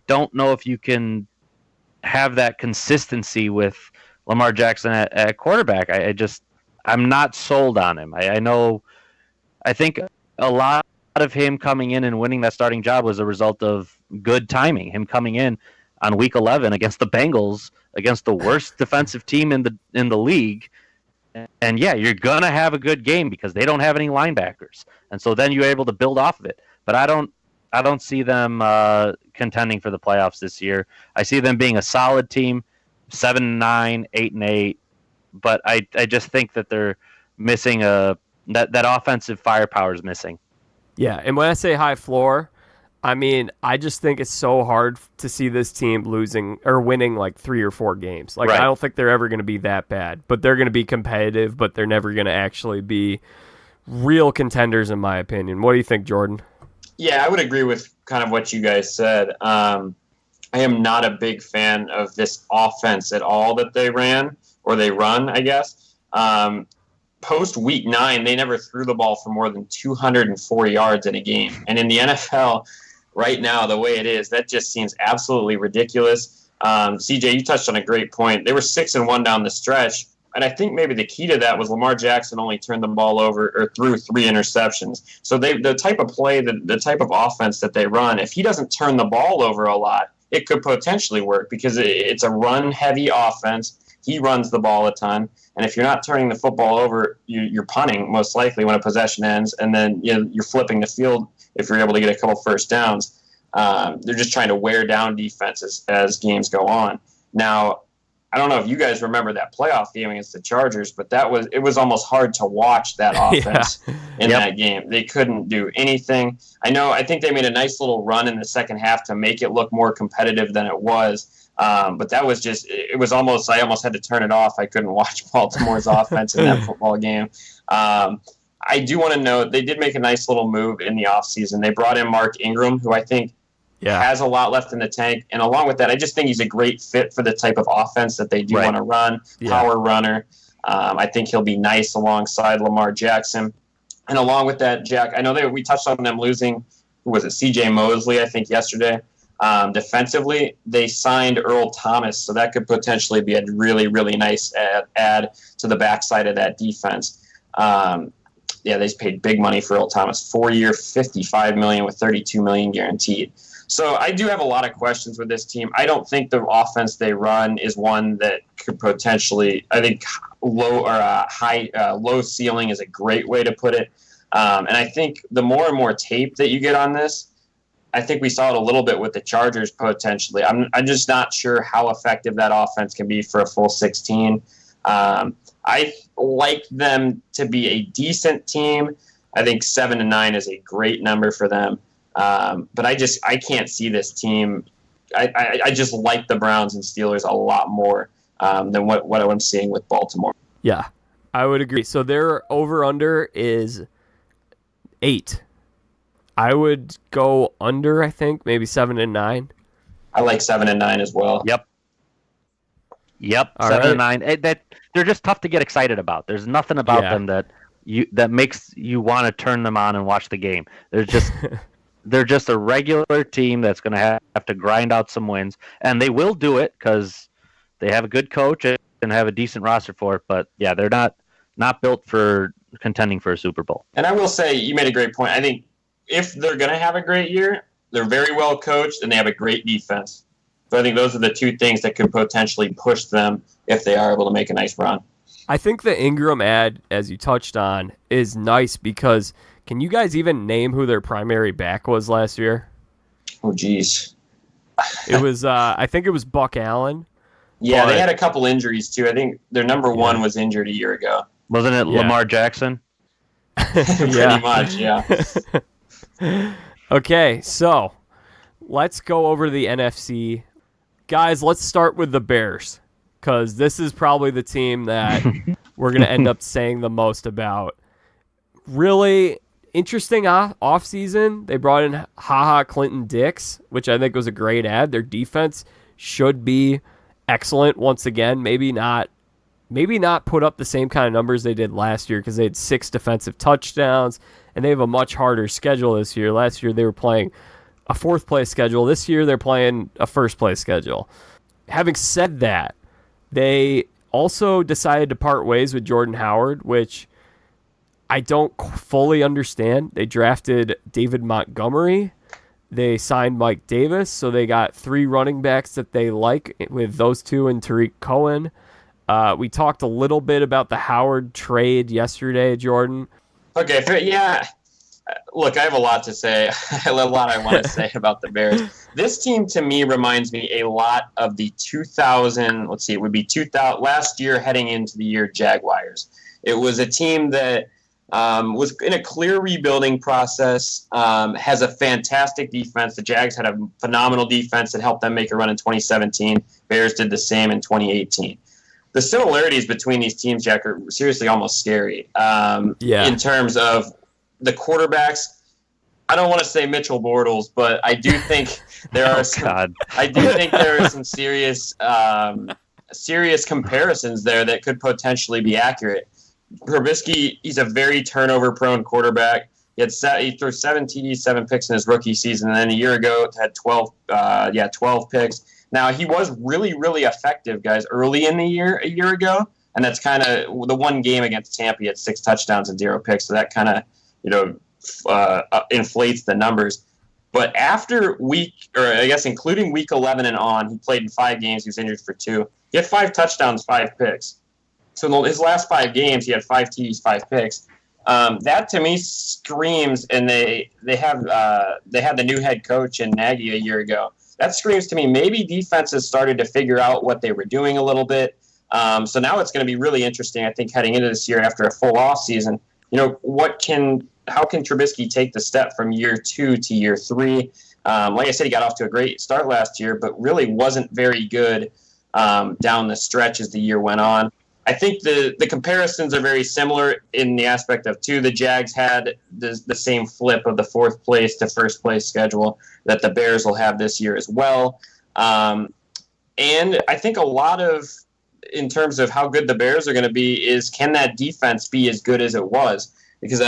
don't know if you can have that consistency with Lamar Jackson at quarterback. I'm not sold on him. I think a lot of him coming in and winning that starting job was a result of good timing. Him coming in on week 11 against the Bengals, against the worst defensive team in the league, And yeah, you're gonna have a good game because they don't have any linebackers, and so then you're able to build off of it. But I don't see them contending for the playoffs this year. I see them being a solid team, 7-9, 8-8. But I just think that they're missing that offensive firepower is missing. Yeah, and when I say high floor, I mean, I just think it's so hard to see this team losing or winning like 3 or 4 games. Like, Right. I don't think they're ever going to be that bad, but they're going to be competitive, but they're never going to actually be real contenders, in my opinion. What do you think, Jordan? Yeah, I would agree with kind of what you guys said. I am not a big fan of this offense at all that they ran, or they run, I guess. Post week 9, they never threw the ball for more than 204 yards in a game. And in the NFL right now, the way it is, that just seems absolutely ridiculous. CJ, you touched on a great point. They were 6-1 down the stretch. And I think maybe the key to that was Lamar Jackson only turned the ball over or threw 3 interceptions. So the type of play, the type of offense that they run, if he doesn't turn the ball over a lot, it could potentially work because it's a run-heavy offense. He runs the ball a ton. And if you're not turning the football over, you're punting most likely when a possession ends, and then you're flipping the field if you're able to get a couple first downs. They're just trying to wear down defenses as games go on. Now, I don't know if you guys remember that playoff game against the Chargers, but it was almost hard to watch that offense in that game. They couldn't do anything. I think they made a nice little run in the second half to make it look more competitive than it was. But that was I almost had to turn it off. I couldn't watch Baltimore's offense in that football game. I do want to note they did make a nice little move in the offseason. They brought in Mark Ingram, who I think has a lot left in the tank. And along with that, I just think he's a great fit for the type of offense that they do want to run, power runner. I think he'll be nice alongside Lamar Jackson. And along with that, Jack, I know we touched on them losing, who was it, CJ Mosley, I think, yesterday. Defensively, they signed Earl Thomas, so that could potentially be a really, really nice add to the backside of that defense. They paid big money for Earl Thomas, 4-year, $55 million with $32 million guaranteed. So I do have a lot of questions with this team. I don't think the offense they run is one that could potentially. I think low ceiling is a great way to put it. And I think the more and more tape that you get on this, I think we saw it a little bit with the Chargers potentially. I'm just not sure how effective that offense can be for a full 16. I like them to be a decent team. I think 7-9 is a great number for them. But I can't see this team. I just like the Browns and Steelers a lot more than what I'm seeing with Baltimore. Yeah, I would agree. So their over-under is 8. I would go under, I think, maybe 7-9. I like 7-9 as well. Yep. All 7-9. They're just tough to get excited about. There's nothing about them that makes you want to turn them on and watch the game. They're just a regular team that's going to have to grind out some wins, and they will do it because they have a good coach and have a decent roster for it. But yeah, they're not built for contending for a Super Bowl. And I will say, you made a great point. I think if they're going to have a great year, they're very well coached and they have a great defense. So I think those are the two things that could potentially push them if they are able to make a nice run. I think the Ingram ad, as you touched on, is nice because can you guys even name who their primary back was last year? Oh, geez. It was, I think it was Buck Allen. Yeah, they had a couple injuries too. I think their number one was injured a year ago. Wasn't it Lamar Jackson? Pretty much, yeah. Okay, so let's go over to the NFC. Guys, let's start with the Bears because this is probably the team that we're going to end up saying the most about. Really interesting offseason. They brought in HaHa Clinton Dix, which I think was a great ad. Their defense should be excellent once again. Maybe not put up the same kind of numbers they did last year because they had 6 defensive touchdowns, and they have a much harder schedule this year. Last year they were playing a 4th-place schedule. This year they're playing a 1st-place schedule. Having said that, they also decided to part ways with Jordan Howard, which I don't fully understand. They drafted David Montgomery. They signed Mike Davis, so they got 3 running backs that they like with those 2 and Tariq Cohen. We talked a little bit about the Howard trade yesterday, Jordan. Okay, yeah. Look, I have a lot to say. A lot I want to say about the Bears. This team, to me, reminds me a lot of the 2000. Let's see, it would be 2000 last year, heading into the year Jaguars. It was a team that was in a clear rebuilding process. Has a fantastic defense. The Jags had a phenomenal defense that helped them make a run in 2017. Bears did the same in 2018. The similarities between these teams, Jack, are seriously almost scary. In terms of the quarterbacks, I don't want to say Mitchell Bortles, but I do think there are some serious comparisons there that could potentially be accurate. Trubisky, he's a very turnover-prone quarterback. He threw 7 TDs, 7 picks in his rookie season, and then a year ago had 12 picks. Now, he was really, really effective, guys, early in the year, a year ago, and that's kind of the one game against Tampa. He had 6 touchdowns and 0 picks, so that kind of, inflates the numbers. But after including week 11 and on, he played in 5 games. He was injured for 2. He had 5 touchdowns, 5 picks. So in his last 5 games, he had 5 TDs, 5 picks. That to me screams, and they had the new head coach in Nagy a year ago. That screams to me maybe defenses started to figure out what they were doing a little bit. So now it's going to be really interesting, I think, heading into this year after a full off season. How can Trubisky take the step from year 2 to year 3? Like I said, he got off to a great start last year, but really wasn't very good down the stretch as the year went on. I think the comparisons are very similar in the aspect of, too, the Jags had the same flip of the 4th place to 1st place schedule that the Bears will have this year as well. And I think a lot of, in terms of how good the Bears are going to be, is can that defense be as good as it was? Because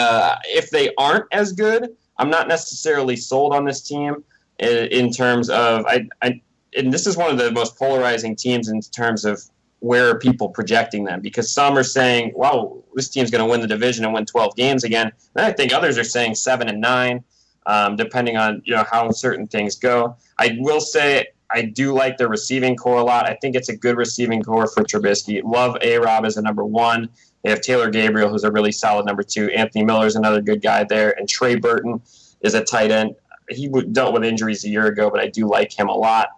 if they aren't as good, I'm not necessarily sold on this team in terms of and this is one of the most polarizing teams in terms of where are people projecting them, because some are saying, wow, this team's going to win the division and win 12 games again. And I think others are saying 7 and 9, depending on how certain things go. I will say I do like their receiving core a lot. I think it's a good receiving core for Trubisky. Love A-Rob as a number 1. They have Taylor Gabriel, who's a really solid number 2. Anthony Miller's another good guy there. And Trey Burton is a tight end. He dealt with injuries a year ago, but I do like him a lot.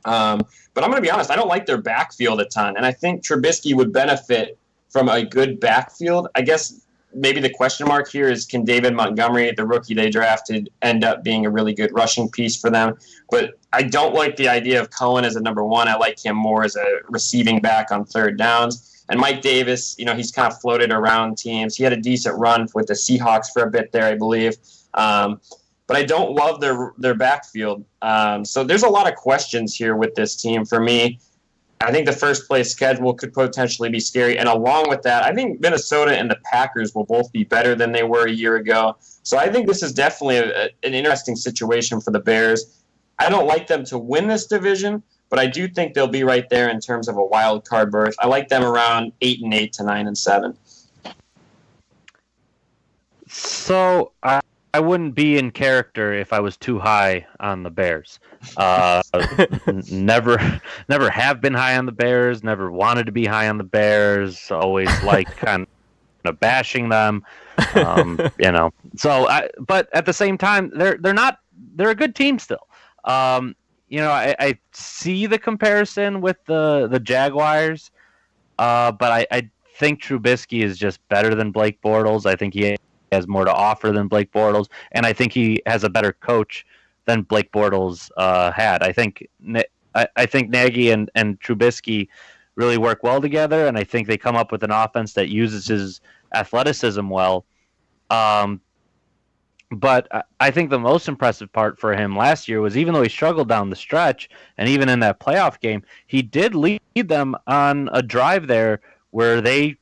But I'm going to be honest, I don't like their backfield a ton. And I think Trubisky would benefit from a good backfield. I guess maybe the question mark here is, can David Montgomery, the rookie they drafted, end up being a really good rushing piece for them? But I don't like the idea of Cohen as a number 1. I like him more as a receiving back on 3rd downs. And Mike Davis, he's kind of floated around teams. He had a decent run with the Seahawks for a bit there, I believe. But I don't love their backfield. So there's a lot of questions here with this team for me. I think the 1st place schedule could potentially be scary. And along with that, I think Minnesota and the Packers will both be better than they were a year ago. So I think this is definitely an interesting situation for the Bears. I don't like them to win this division, but I do think they'll be right there in terms of a wild card berth. I like them around 8-8 to 9-7. So I wouldn't be in character if I was too high on the Bears. Never have been high on the Bears. Never wanted to be high on the Bears. Always like kind of bashing them. So, but at the same time, they're a good team still. I see the comparison with the Jaguars, but I think Trubisky is just better than Blake Bortles. I think he has more to offer than Blake Bortles, and I think he has a better coach than Blake Bortles had. I think Nagy and Trubisky really work well together, and I think they come up with an offense that uses his athleticism well. But I think the most impressive part for him last year was, even though he struggled down the stretch, and even in that playoff game, he did lead them on a drive there where they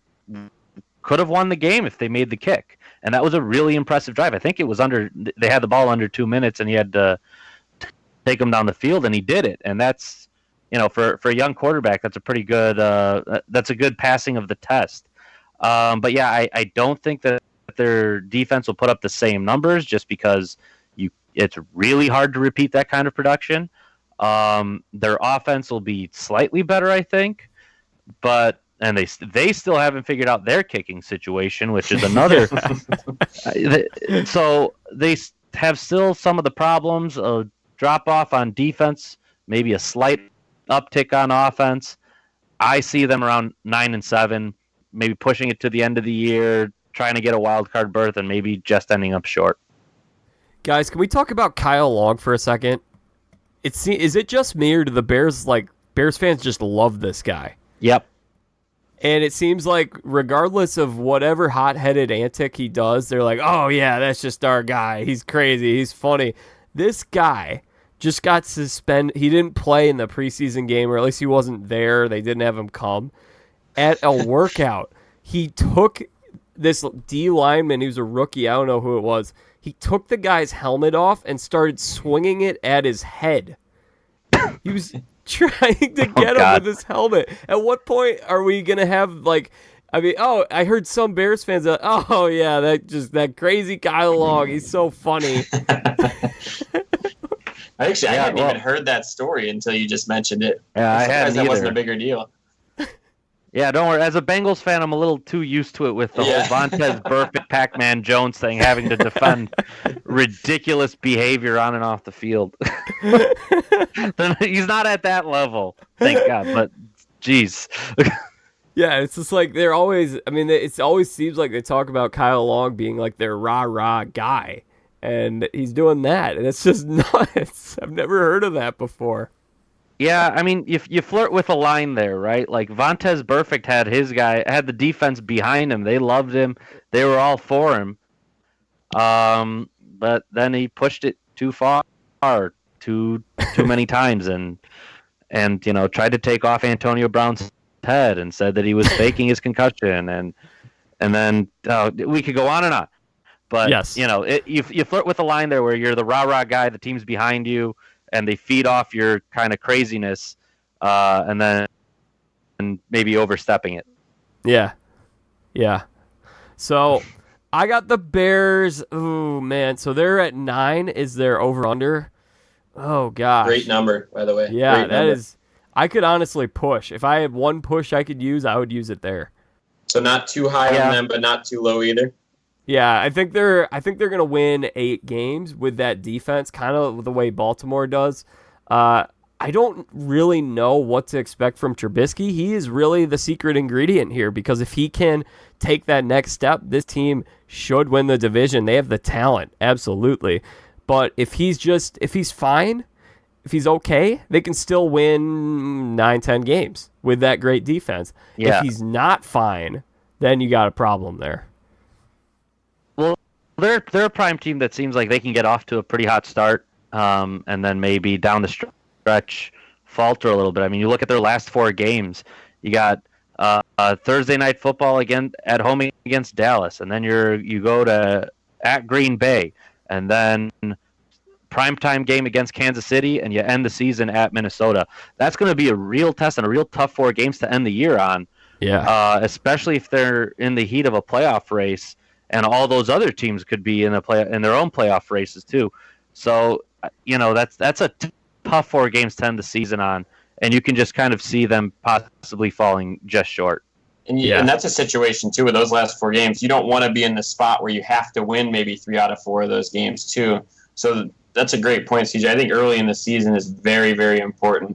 could have won the game if they made the kick. And that was a really impressive drive. I think it was they had the ball under 2 minutes, and he had to take them down the field, and he did it. And that's, for a young quarterback, that's a pretty good, that's a good passing of the test. But yeah, I don't think that their defense will put up the same numbers, just because it's really hard to repeat that kind of production. Their offense will be slightly better, I think, but and they still haven't figured out their kicking situation, which is another. So they have still some of the problems, a drop off on defense, maybe a slight uptick on offense. I see them around 9-7, maybe pushing it to the end of the year, trying to get a wild card berth, and maybe just ending up short. Guys, can we talk about Kyle Long for a second? Is it just me, or do the Bears fans just love this guy? Yep. And it seems like regardless of whatever hot-headed antic he does, they're like, oh, yeah, that's just our guy. He's crazy. He's funny. This guy just got suspended. He didn't play in the preseason game, or at least he wasn't there. They didn't have him come. At a workout, he took this D lineman, he was a rookie, I don't know who it was. He took the guy's helmet off and started swinging it at his head. He was trying to get him with his helmet. At what point are we going to have, I heard some Bears fans are, oh, yeah, that crazy Kyle Long, he's so funny. I hadn't even heard that story until you just mentioned it. Yeah, I hadn't that either. Wasn't a bigger deal. Yeah, don't worry. As a Bengals fan, I'm a little too used to it with the whole Vontaze Burfict Pac-Man Jones thing, having to defend ridiculous behavior on and off the field. He's not at that level, thank God. But, geez. Yeah, it's just like they're always. I mean, it always seems like they talk about Kyle Long being like their rah-rah guy, and he's doing that, and it's just nuts. I've never heard of that before. Yeah, I mean, you flirt with a line there, right? Like Vontaze Burfict had the defense behind him. They loved him. They were all for him. But then he pushed it too far, too many times, and tried to take off Antonio Brown's head and said that he was faking his concussion, and then we could go on and on. But yes. You flirt with a line there where you're the rah-rah guy, the team's behind you, and they feed off your kind of craziness, and maybe overstepping it. Yeah. So I got the Bears. Oh, man. So they're at 9. Is their over-under? Oh, gosh. Great number, by the way. Yeah, that is. I could honestly push. If I had one push I could use, I would use it there. So not too high on them, but not too low either. Yeah, I think they're going to win 8 games with that defense, kind of the way Baltimore does. I don't really know what to expect from Trubisky. He is really the secret ingredient here, because if he can take that next step, this team should win the division. They have the talent, absolutely. But if he's fine, if he's okay, they can still win 9-10 games with that great defense. Yeah. If he's not fine, then you got a problem there. Well, they're a prime team that seems like they can get off to a pretty hot start, and then maybe down the stretch falter a little bit. I mean, you look at their last 4 games. You got Thursday night football again at home against Dallas, and then you go to at Green Bay, and then primetime game against Kansas City, and you end the season at Minnesota. That's going to be a real test and a real tough 4 games to end the year on. Yeah. Especially if they're in the heat of a playoff race. And all those other teams could be in their own playoff races too. So that's a tough 4 games to end the season on, and you can just kind of see them possibly falling just short. And that's a situation too with those last 4 games. You don't want to be in the spot where you have to win maybe 3 out of 4 of those games too. So that's a great point, CJ. I think early in the season is very, very important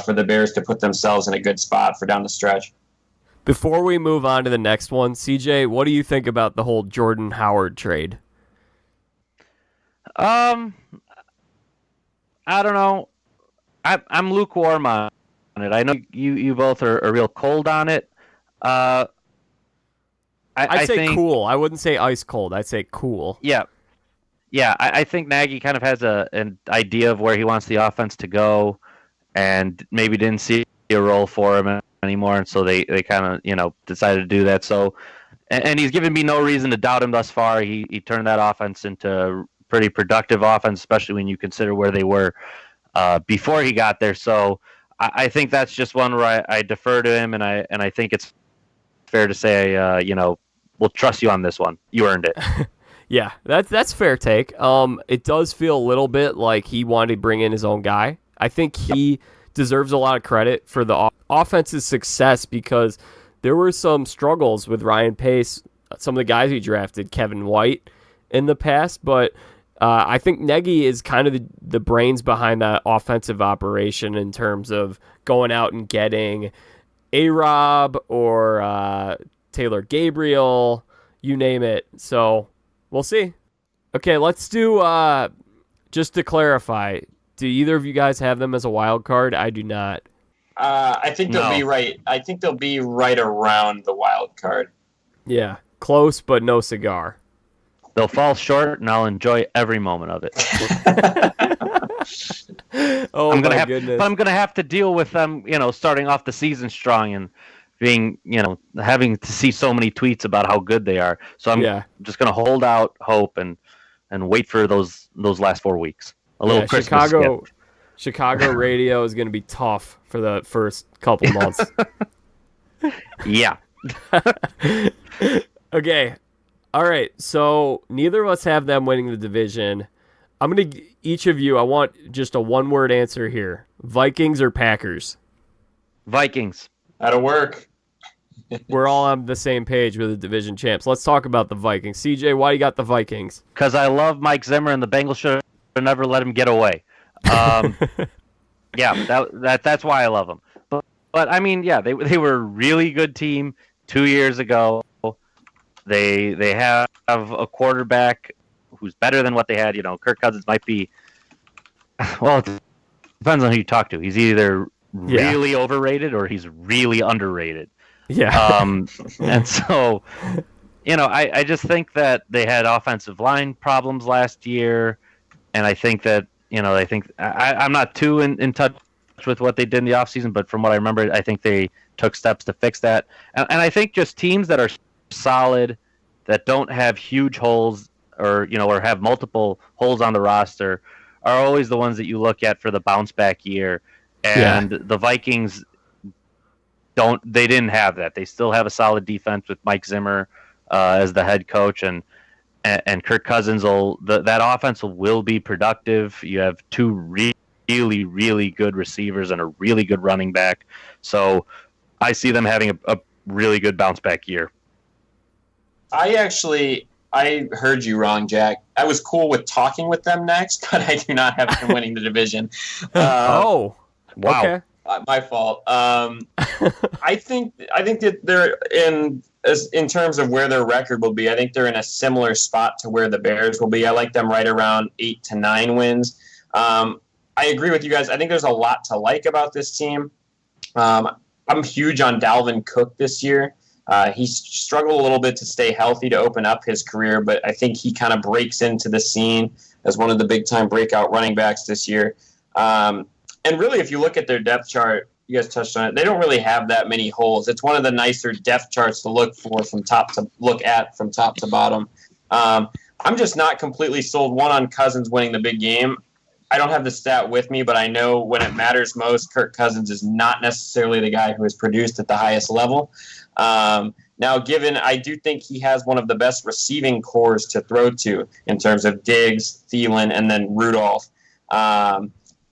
for the Bears to put themselves in a good spot for down the stretch. Before we move on to the next one, CJ, what do you think about the whole Jordan Howard trade? I don't know. I'm lukewarm on it. I know you both are real cold on it. I'd say cool. I wouldn't say ice cold. I'd say cool. Yeah. I think Nagy kind of has an idea of where he wants the offense to go, and maybe didn't see a role for him anymore, and so they kind of decided to do that. So, and he's given me no reason to doubt him thus far. He turned that offense into a pretty productive offense, especially when you consider where they were before he got there. So I think that's just one where I defer to him, and I think it's fair to say we'll trust you on this one. You earned it. Yeah, that's fair take. It does feel a little bit like he wanted to bring in his own guy. I think he deserves a lot of credit for the offense's success, because there were some struggles with Ryan Pace, some of the guys he drafted, Kevin White, in the past, but I think Nagy is kind of the brains behind that offensive operation in terms of going out and getting A-Rob or Taylor Gabriel, you name it. So we'll see. Okay, let's do, just to clarify, do either of you guys have them as a wild card? I do not. I think they'll be right. I think they'll be right around the wild card. Yeah, close, but no cigar. They'll fall short, and I'll enjoy every moment of it. Oh, my goodness. But I'm going to have to deal with them, starting off the season strong and being, having to see so many tweets about how good they are. So I'm just going to hold out hope and wait for those last 4 weeks. A little Christmas gift. Chicago radio is going to be tough for the first couple months. Yeah. Okay. All right. So neither of us have them winning the division. I'm going to, each of you, I want just a one-word answer here. Vikings or Packers? Vikings. That'll work. We're all on the same page with the division champs. Let's talk about the Vikings. CJ, why you got the Vikings? Because I love Mike Zimmer, and the Bengals should have never let him get away. Yeah, that's why I love them. But I mean, yeah, they were a really good team 2 years ago. They have a quarterback who's better than what they had. Kirk Cousins might be. Well, it depends on who you talk to. He's either really overrated or he's really underrated. Yeah. And so, I just think that they had offensive line problems last year, and I think that I'm not too in touch with what they did in the offseason, but from what I remember, I think they took steps to fix that. And I think just teams that are solid, that don't have huge holes or have multiple holes on the roster are always the ones that you look at for the bounce back year. And the Vikings didn't have that. They still have a solid defense with Mike Zimmer as the head coach, and Kirk Cousins that offense will be productive. You have two really, really good receivers and a really good running back. So I see them having a really good bounce back year. I heard you wrong, Jack. I was cool with talking with them next, but I do not have them winning the division. Wow. Okay. My fault. I think that they're in terms of where their record will be. I think they're in a similar spot to where the Bears will be. I like them right around 8 to 9 wins. I agree with you guys. I think there's a lot to like about this team. I'm huge on Dalvin Cook this year. He struggled a little bit to stay healthy to open up his career, but I think he kind of breaks into the scene as one of the big-time breakout running backs this year. And really, if you look at their depth chart, you guys touched on it, they don't really have that many holes. It's one of the nicer depth charts to look from top to bottom. I'm just not completely sold, on Cousins winning the big game. I don't have the stat with me, but I know when it matters most, Kirk Cousins is not necessarily the guy who has produced at the highest level. Now, given I do think he has one of the best receiving cores to throw to in terms of Diggs, Thielen, and then Rudolph.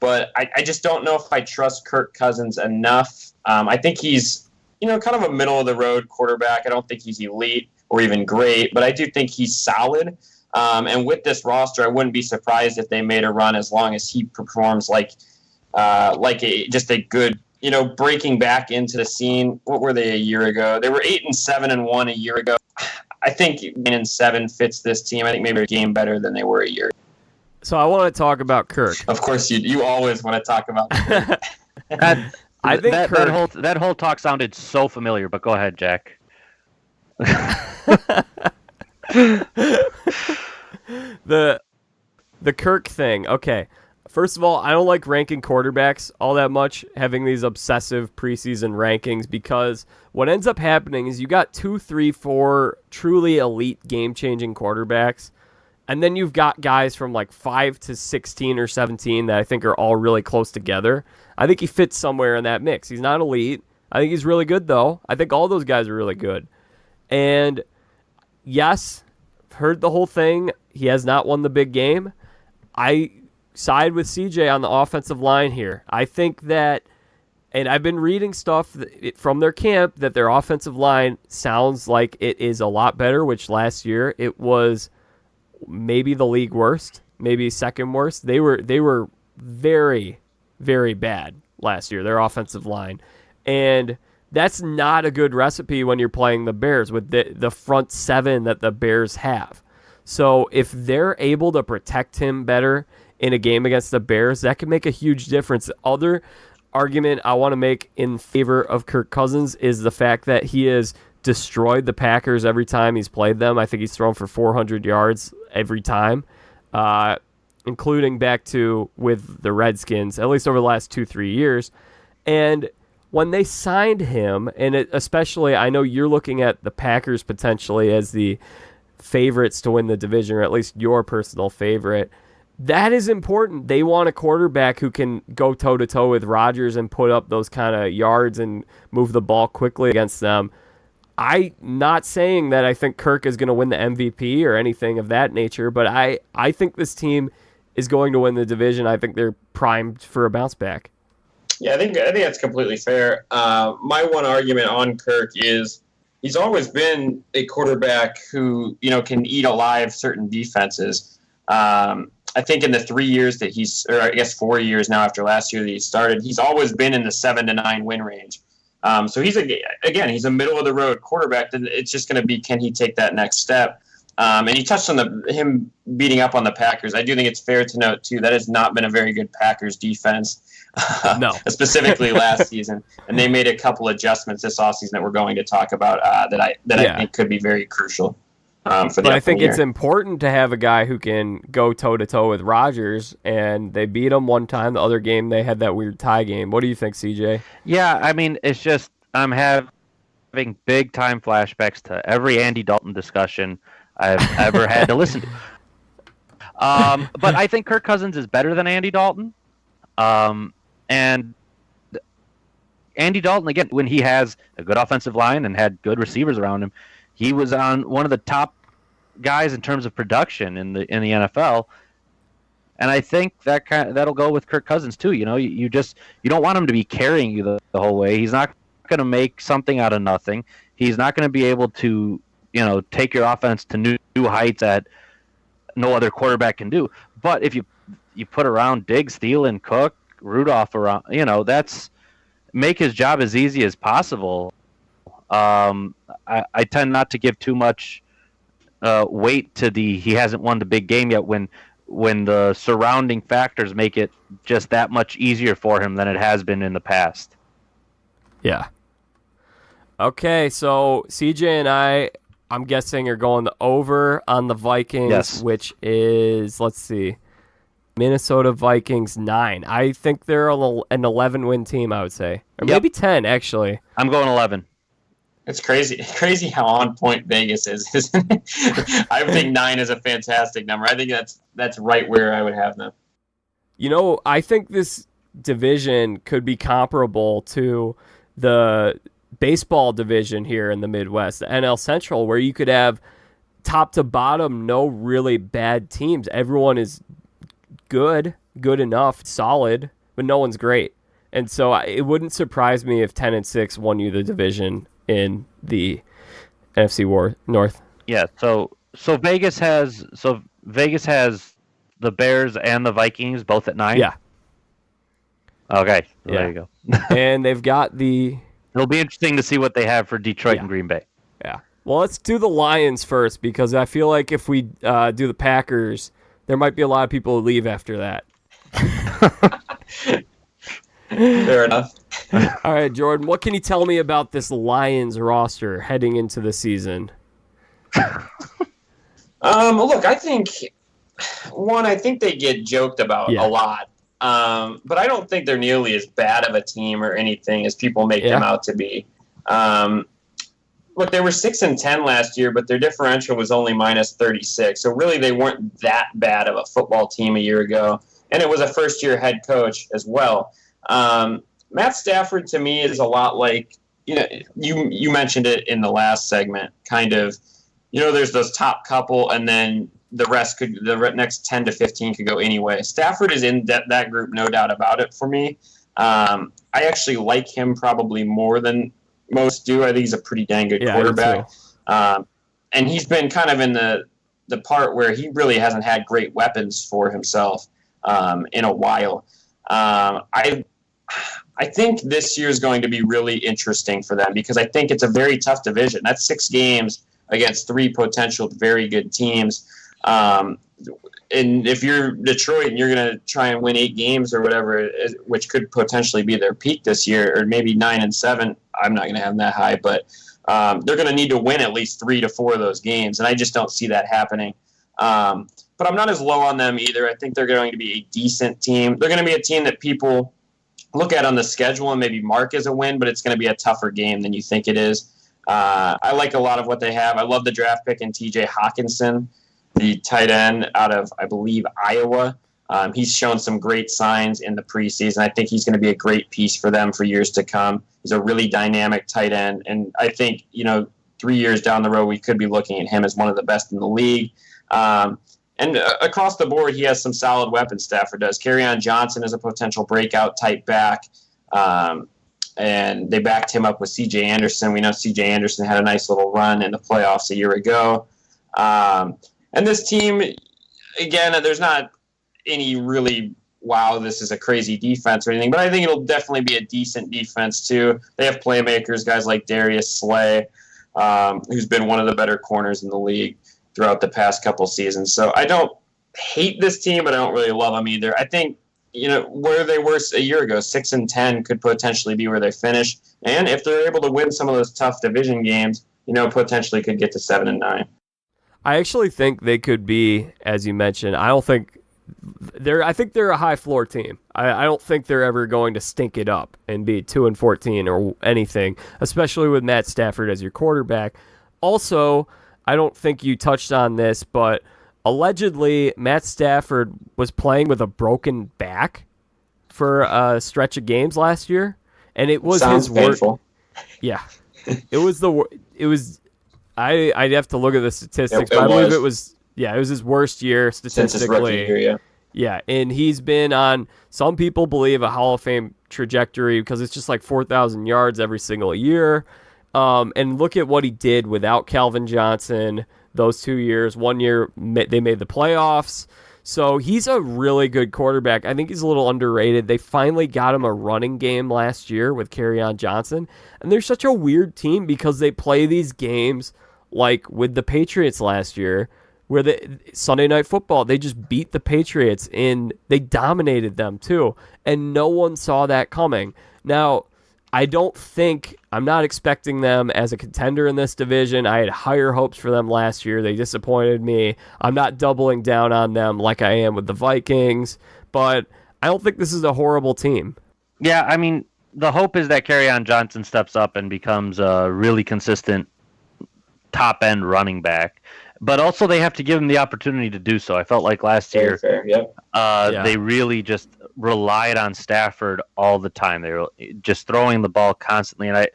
But I just don't know if I trust Kirk Cousins enough. I think he's, kind of a middle-of-the-road quarterback. I don't think he's elite or even great, but I do think he's solid. And with this roster, I wouldn't be surprised if they made a run as long as he performs like a good, breaking back into the scene. What were they a year ago? They were 8-7-1 a year ago. I think 9-7 fits this team. I think maybe a game better than they were a year ago. So I want to talk about Kirk. Of course, you always want to talk about Kirk. I think that whole talk sounded so familiar, but go ahead, Jack. The Kirk thing. Okay. First of all, I don't like ranking quarterbacks all that much, having these obsessive preseason rankings, because what ends up happening is you got 2, 3, 4 truly elite game-changing quarterbacks, and then you've got guys from like 5 to 16 or 17 that I think are all really close together. I think he fits somewhere in that mix. He's not elite. I think he's really good, though. I think all those guys are really good. And yes, heard the whole thing. He has not won the big game. I side with CJ on the offensive line here. I think that And I've been reading stuff from their camp that their offensive line sounds like it is a lot better, which last year it was maybe the league worst, maybe second worst. They were very, very bad last year, their offensive line. And that's not a good recipe when you're playing the Bears with the front seven that the Bears have. So if they're able to protect him better in a game against the Bears, that could make a huge difference. The other argument I want to make in favor of Kirk Cousins is the fact that he has destroyed the Packers every time he's played them. I think he's thrown for 400 yards every time, including back to with the Redskins, at least over the last 2-3 years. And when they signed him, and especially I know you're looking at the Packers potentially as the favorites to win the division, or at least your personal favorite, that is important. They want a quarterback who can go toe-to-toe with Rodgers and put up those kind of yards and move the ball quickly against them. I'm not saying that I think Kirk is going to win the MVP or anything of that nature, but I think this team is going to win the division. I think they're primed for a bounce back. Yeah, I think that's completely fair. My one argument on Kirk is he's always been a quarterback who, can eat alive certain defenses. I think in the 3 years that or I guess 4 years now after last year that he started, he's always been in the 7-9 win range. So he's a middle of the road quarterback. It's just going to be, can he take that next step? And you touched on him beating up on the Packers. I do think it's fair to note too that has not been a very good Packers defense. No, specifically last season, and they made a couple adjustments this offseason that we're going to talk about that I think could be very crucial. But I think it's important to have a guy who can go toe-to-toe with Rodgers, and they beat him one time. The other game, they had that weird tie game. What do you think, CJ? Yeah, I mean, it's just I'm having big-time flashbacks to every Andy Dalton discussion I've ever had to listen to. But I think Kirk Cousins is better than Andy Dalton. And Andy Dalton, again, when he has a good offensive line and had good receivers around him, he was on one of the top guys in terms of production in the NFL. And I think that'll go with Kirk Cousins too. You don't want him to be carrying you the whole way. He's not going to make something out of nothing. He's not going to be able to, take your offense to new heights that no other quarterback can do. But if you put around Diggs, Thielen, Cook, Rudolph around, that's make his job as easy as possible. I tend not to give too much weight to he hasn't won the big game yet when the surrounding factors make it just that much easier for him than it has been in the past. Yeah. Okay, so CJ and I'm guessing are going over on the Vikings, yes. Which is, let's see, Minnesota Vikings 9. I think they're an 11-win team, I would say. Or maybe 10, actually. I'm going 11. It's crazy how on point Vegas is, isn't it? I think 9 is a fantastic number. I think that's right where I would have them. I think this division could be comparable to the baseball division here in the Midwest, the NL Central, where you could have top to bottom no really bad teams. Everyone is good enough, solid, but no one's great. And so it wouldn't surprise me if 10-6 won you the division in the NFC North. Yeah, so Vegas has the Bears and the Vikings both at 9. Yeah. Okay, there you go. And they've got It'll be interesting to see what they have for Detroit and Green Bay. Yeah. Well, let's do the Lions first, because I feel like if we do the Packers, there might be a lot of people who leave after that. Fair enough. All right, Jordan, what can you tell me about this Lions roster heading into the season? Look, I think they get joked about a lot. But I don't think they're nearly as bad of a team or anything as people make them out to be. Look, they were 6-10 last year, but their differential was only -36. So really, they weren't that bad of a football team a year ago, and it was a first-year head coach as well. Matt Stafford to me is a lot like you mentioned it in the last segment. Kind of, there's those top couple, and then the next 10 to 15 could go anyway. Stafford is in that group, no doubt about it for me. I I actually like him probably more than most do. I think he's a pretty dang good quarterback. And he's been kind of in the part where he really hasn't had great weapons for himself in a while. I think this year is going to be really interesting for them because I think it's a very tough division. That's 6 games against 3 potential very good teams. And if you're Detroit and you're going to try and win 8 games or whatever, which could potentially be their peak this year, or maybe 9-7, I'm not going to have them that high, but they're going to need to win at least 3 to 4 of those games, and I just don't see that happening. But I'm not as low on them either. I think they're going to be a decent team. They're going to be a team that people look at on the schedule and maybe mark as a win, but it's going to be a tougher game than you think it is. I like a lot of what they have. I love the draft pick in TJ Hawkinson, the tight end out of, I believe, Iowa. He's shown some great signs in the preseason. I think he's going to be a great piece for them for years to come. He's a really dynamic tight end, and I think 3 years down the road we could be looking at him as one of the best in the league. And across the board, he has some solid weapons. Stafford does. Kerryon Johnson is a potential breakout type back, and they backed him up with CJ Anderson. We know CJ Anderson had a nice little run in the playoffs a year ago. And this team, again, there's not any really, wow, this is a crazy defense or anything, but I think it'll definitely be a decent defense too. They have playmakers, guys like Darius Slay, who's been one of the better corners in the league throughout the past couple seasons. So I don't hate this team, but I don't really love them either. I think, where they were a year ago, 6-10 could potentially be where they finish. And if they're able to win some of those tough division games, potentially could get to 7-9. I actually think they could be, as you mentioned, I think they're a high floor team. I don't think they're ever going to stink it up and be 2-14 or anything, especially with Matt Stafford as your quarterback. Also, I don't think you touched on this, but allegedly Matt Stafford was playing with a broken back for a stretch of games last year, and it was Sounds his painful. Yeah, it was. I'd have to look at the statistics, It but I believe was. it was his worst year statistically. Since his rookie year, yeah. Yeah, and he's been on, some people believe, a Hall of Fame trajectory because it's just like 4,000 yards every single year. And look at what he did without Calvin Johnson those 2 years. 1 year, they made the playoffs. So he's a really good quarterback. I think he's a little underrated. They finally got him a running game last year with Kerryon Johnson. And they're such a weird team because they play these games like with the Patriots last year, where Sunday Night Football, they just beat the Patriots and they dominated them too. And no one saw that coming. Now, I'm not expecting them as a contender in this division. I had higher hopes for them last year. They disappointed me. I'm not doubling down on them like I am with the Vikings, but I don't think this is a horrible team. Yeah, I mean, the hope is that Kerryon Johnson steps up and becomes a really consistent top-end running back. But also they have to give him the opportunity to do so. I felt like last year they really just relied on Stafford all the time. They were just throwing the ball constantly. And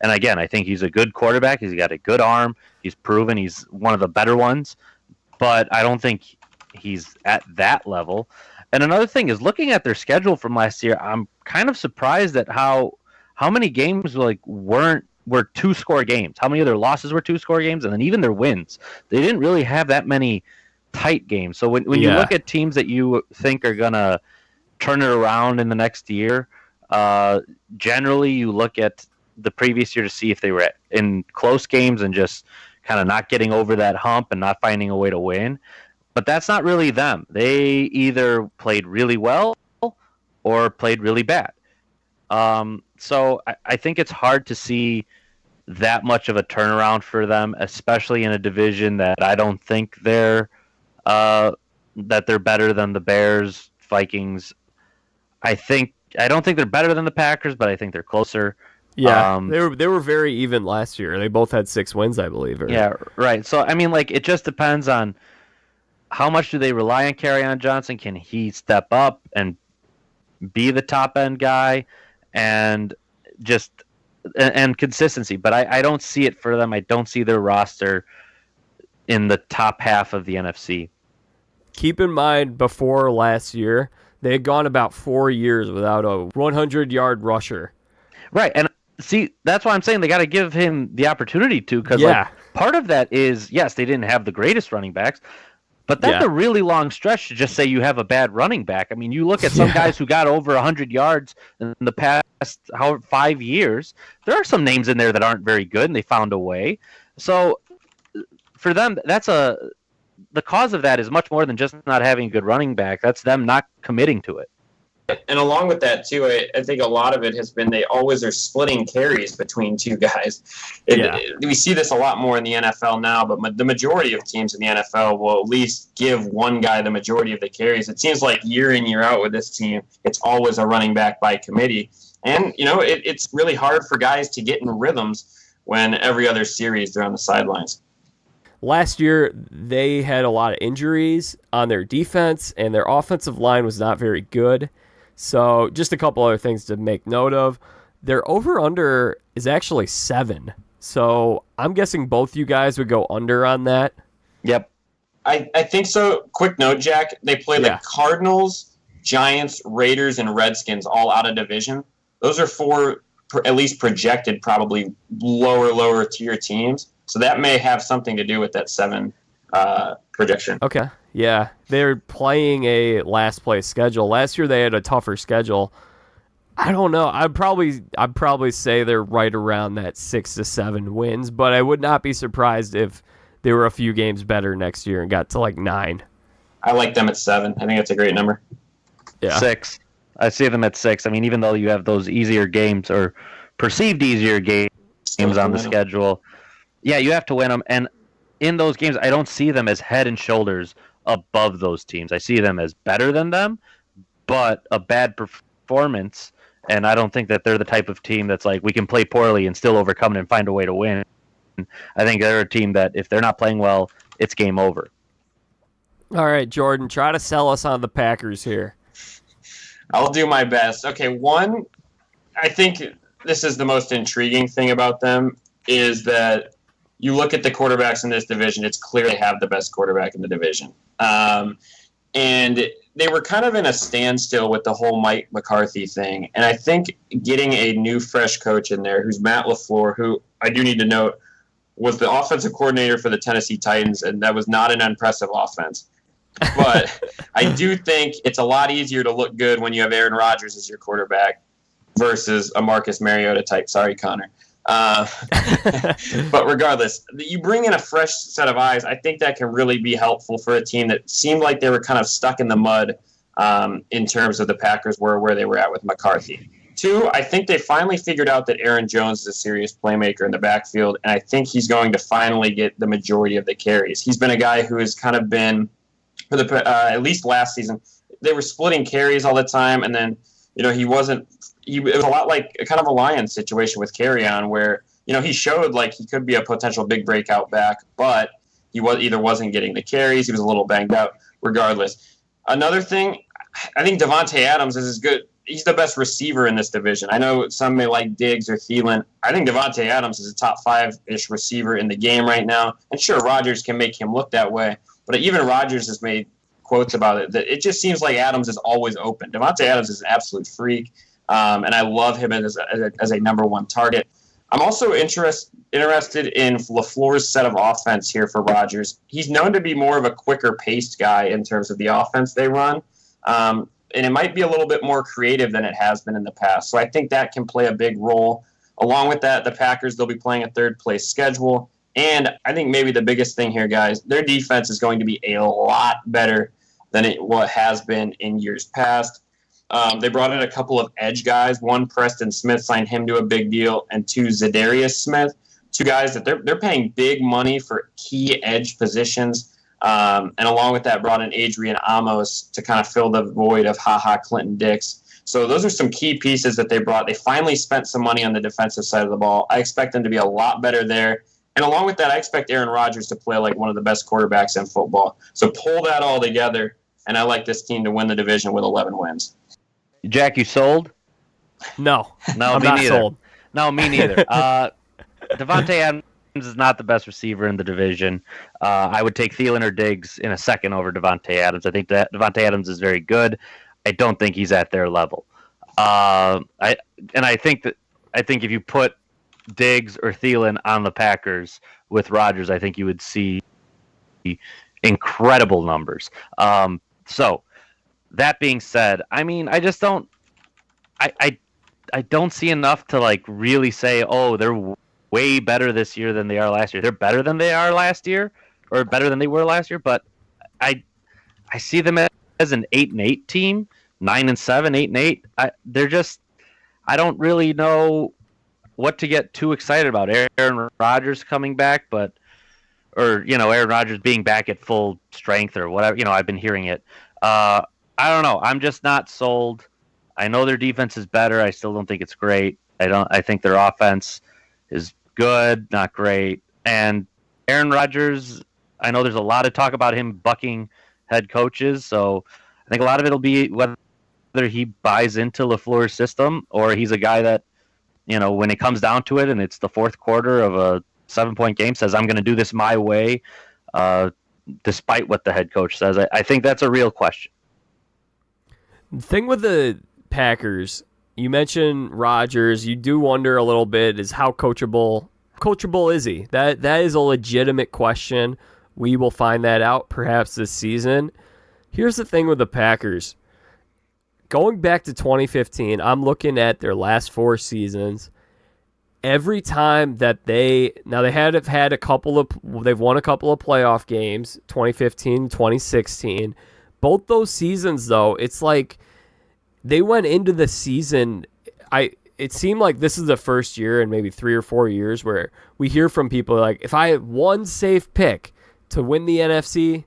again, I think he's a good quarterback. He's got a good arm. He's proven he's one of the better ones. But I don't think he's at that level. And another thing is, looking at their schedule from last year, I'm kind of surprised at how many games were 2-score games. How many of their losses were 2-score games, and then even their wins. They didn't really have that many tight games. So when you look at teams that you think are going to turn it around in the next year, generally you look at the previous year to see if they were in close games and just kind of not getting over that hump and not finding a way to win. But that's not really them. They either played really well or played really bad. So I think it's hard to see that much of a turnaround for them, especially in a division that I don't think they're better than the Bears, Vikings. I don't think they're better than the Packers, but I think they're closer. Yeah, they were very even last year. They both had 6 wins, I believe. Yeah, right. So I mean, it just depends on how much do they rely on Kerryon Johnson. Can he step up and be the top end guy? And consistency, but I don't see it for them. I don't see their roster in the top half of the NFC. Keep in mind, before last year, They had gone about 4 years without a 100-yard rusher. Right, and see, that's why I'm saying they got to give him the opportunity to, because part of that is, yes, they didn't have the greatest running backs, but that's a really long stretch to just say you have a bad running back. I mean, you look at some guys who got over 100 yards in the past 5 years. There are some names in there that aren't very good, and they found a way. So for them, the cause of that is much more than just not having a good running back. That's them not committing to it. And along with that, too, I think a lot of it has been they always are splitting carries between two guys. We see this a lot more in the NFL now, but the majority of teams in the NFL will at least give one guy the majority of the carries. It seems like year in, year out with this team, it's always a running back by committee. And, it's really hard for guys to get in rhythms when every other series they're on the sidelines. Last year, they had a lot of injuries on their defense, and their offensive line was not very good. So just a couple other things to make note of. Their over-under is actually 7. So I'm guessing both you guys would go under on that. Yep. I think so. Quick note, Jack. They play the Cardinals, Giants, Raiders, and Redskins all out of division. Those are 4, at least projected, probably lower tier teams. So that may have something to do with that 7 projection. Okay. Yeah, they're playing a last place schedule. Last year they had a tougher schedule. I don't know. I'd probably say they're right around that 6 to 7 wins, but I would not be surprised if they were a few games better next year and got to like 9. I like them at 7. I think that's a great number. Yeah. 6. I see them at 6. I mean, even though you have those easier games or perceived easier games on the schedule, you have to win them. And in those games, I don't see them as head and shoulders above those teams. I see them as better than them, but a bad performance, and I don't think that they're the type of team that's like, we can play poorly and still overcome it and find a way to win. I think they're a team that if they're not playing well, it's game over. All right, Jordan, try to sell us on the Packers here. I'll do my best. Okay, one, I think this is the most intriguing thing about them is that you look at the quarterbacks in this division, it's clear they have the best quarterback in the division. And they were kind of in a standstill with the whole Mike McCarthy thing. And I think getting a new, fresh coach in there, who's Matt LaFleur, who I do need to note was the offensive coordinator for the Tennessee Titans, and that was not an impressive offense. But I do think it's a lot easier to look good when you have Aaron Rodgers as your quarterback versus a Marcus Mariota type. Sorry, Connor. But regardless, you bring in a fresh set of eyes. I think that can really be helpful for a team that seemed like they were kind of stuck in the mud in terms of the Packers where they were at with McCarthy. 2, I think they finally figured out that Aaron Jones is a serious playmaker in the backfield, and I think he's going to finally get the majority of the carries. He's been a guy who has kind of been, for the at least last season, they were splitting carries all the time, and then he wasn't. It was a lot like a kind of a Lions situation with Carrion, where he showed like he could be a potential big breakout back, but he wasn't getting the carries. He was a little banged out. Regardless, another thing, I think Devontae Adams is as good. He's the best receiver in this division. I know some may like Diggs or Thielen. I think Devontae Adams is a top 5-ish receiver in the game right now. And sure, Rodgers can make him look that way, but even Rodgers has made quotes about it that it just seems like Adams is always open. Devontae Adams is an absolute freak. And I love him as a number 1 target. I'm also interested in LaFleur's set of offense here for Rodgers. He's known to be more of a quicker paced guy in terms of the offense they run. And it might be a little bit more creative than it has been in the past. So I think that can play a big role. Along with that, the Packers, they'll be playing a 3rd-place schedule. And I think maybe the biggest thing here, guys, their defense is going to be a lot better than what has been in years past. They brought in a couple of edge guys. 1, Preston Smith, signed him to a big deal, and 2, Zadarius Smith, 2 guys that they're paying big money for key edge positions. And along with that, brought in Adrian Amos to kind of fill the void of Clinton Dix. So those are some key pieces that they brought. They finally spent some money on the defensive side of the ball. I expect them to be a lot better there. And along with that, I expect Aaron Rodgers to play like one of the best quarterbacks in football. So pull that all together, and I like this team to win the division with 11 wins. Jack, you sold? No, I'm me not neither. sold. No, me neither. Devontae Adams is not the best receiver in the division. I would take Thielen or Diggs in a second over Devontae Adams. I think that Devontae Adams is very good. I don't think he's at their level. I think if you put Diggs or Thielen on the Packers with Rodgers, I think you would see incredible numbers. So that being said, I mean, I just don't. I don't see enough to like really say, oh, they're way better this year than they are last year. They're better than they are last year, or better than they were last year. But I see them as an 8-8 team, 9-7, 8-8. They're just. I don't really know what to get too excited about. Aaron Rodgers coming back, or Aaron Rodgers being back at full strength or whatever. I've been hearing it. I don't know. I'm just not sold. I know their defense is better. I still don't think it's great. I think their offense is good, not great. And Aaron Rodgers, I know there's a lot of talk about him bucking head coaches. So I think a lot of it will be whether he buys into LaFleur's system or he's a guy that, when it comes down to it and it's the fourth quarter of a 7-point game, says, I'm going to do this my way, despite what the head coach says. I think that's a real question. The thing with the Packers, you mentioned Rodgers. You do wonder a little bit is how coachable is he? That is a legitimate question. We will find that out perhaps this season. Here's the thing with the Packers. Going back to 2015, I'm looking at their last 4 seasons. Every time that they've won a couple of playoff games, 2015, 2016. Both those seasons, though, it's like they went into the season. It seemed like this is the first year in maybe 3 or 4 years where we hear from people like, if I had one safe pick to win the NFC,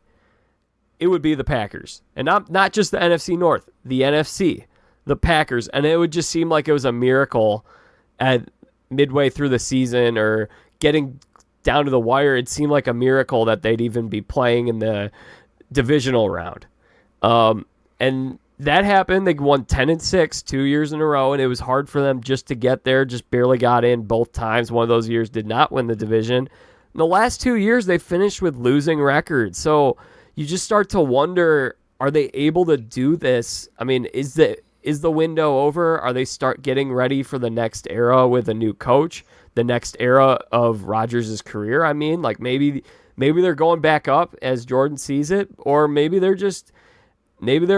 it would be the Packers. And not just the NFC North, the NFC, the Packers. And it would just seem like it was a miracle at midway through the season or getting down to the wire. It seemed like a miracle that they'd even be playing in the divisional round. And that happened. They won 10-6 2 years in a row, and it was hard for them just to get there, just barely got in both times. One of those years did not win the division. In the last 2 years, they finished with losing records. So you just start to wonder, are they able to do this? I mean, is the window over? Are they start getting ready for the next era with a new coach, the next era of Rodgers' career? I mean, like maybe they're going back up as Jordan sees it, or maybe they're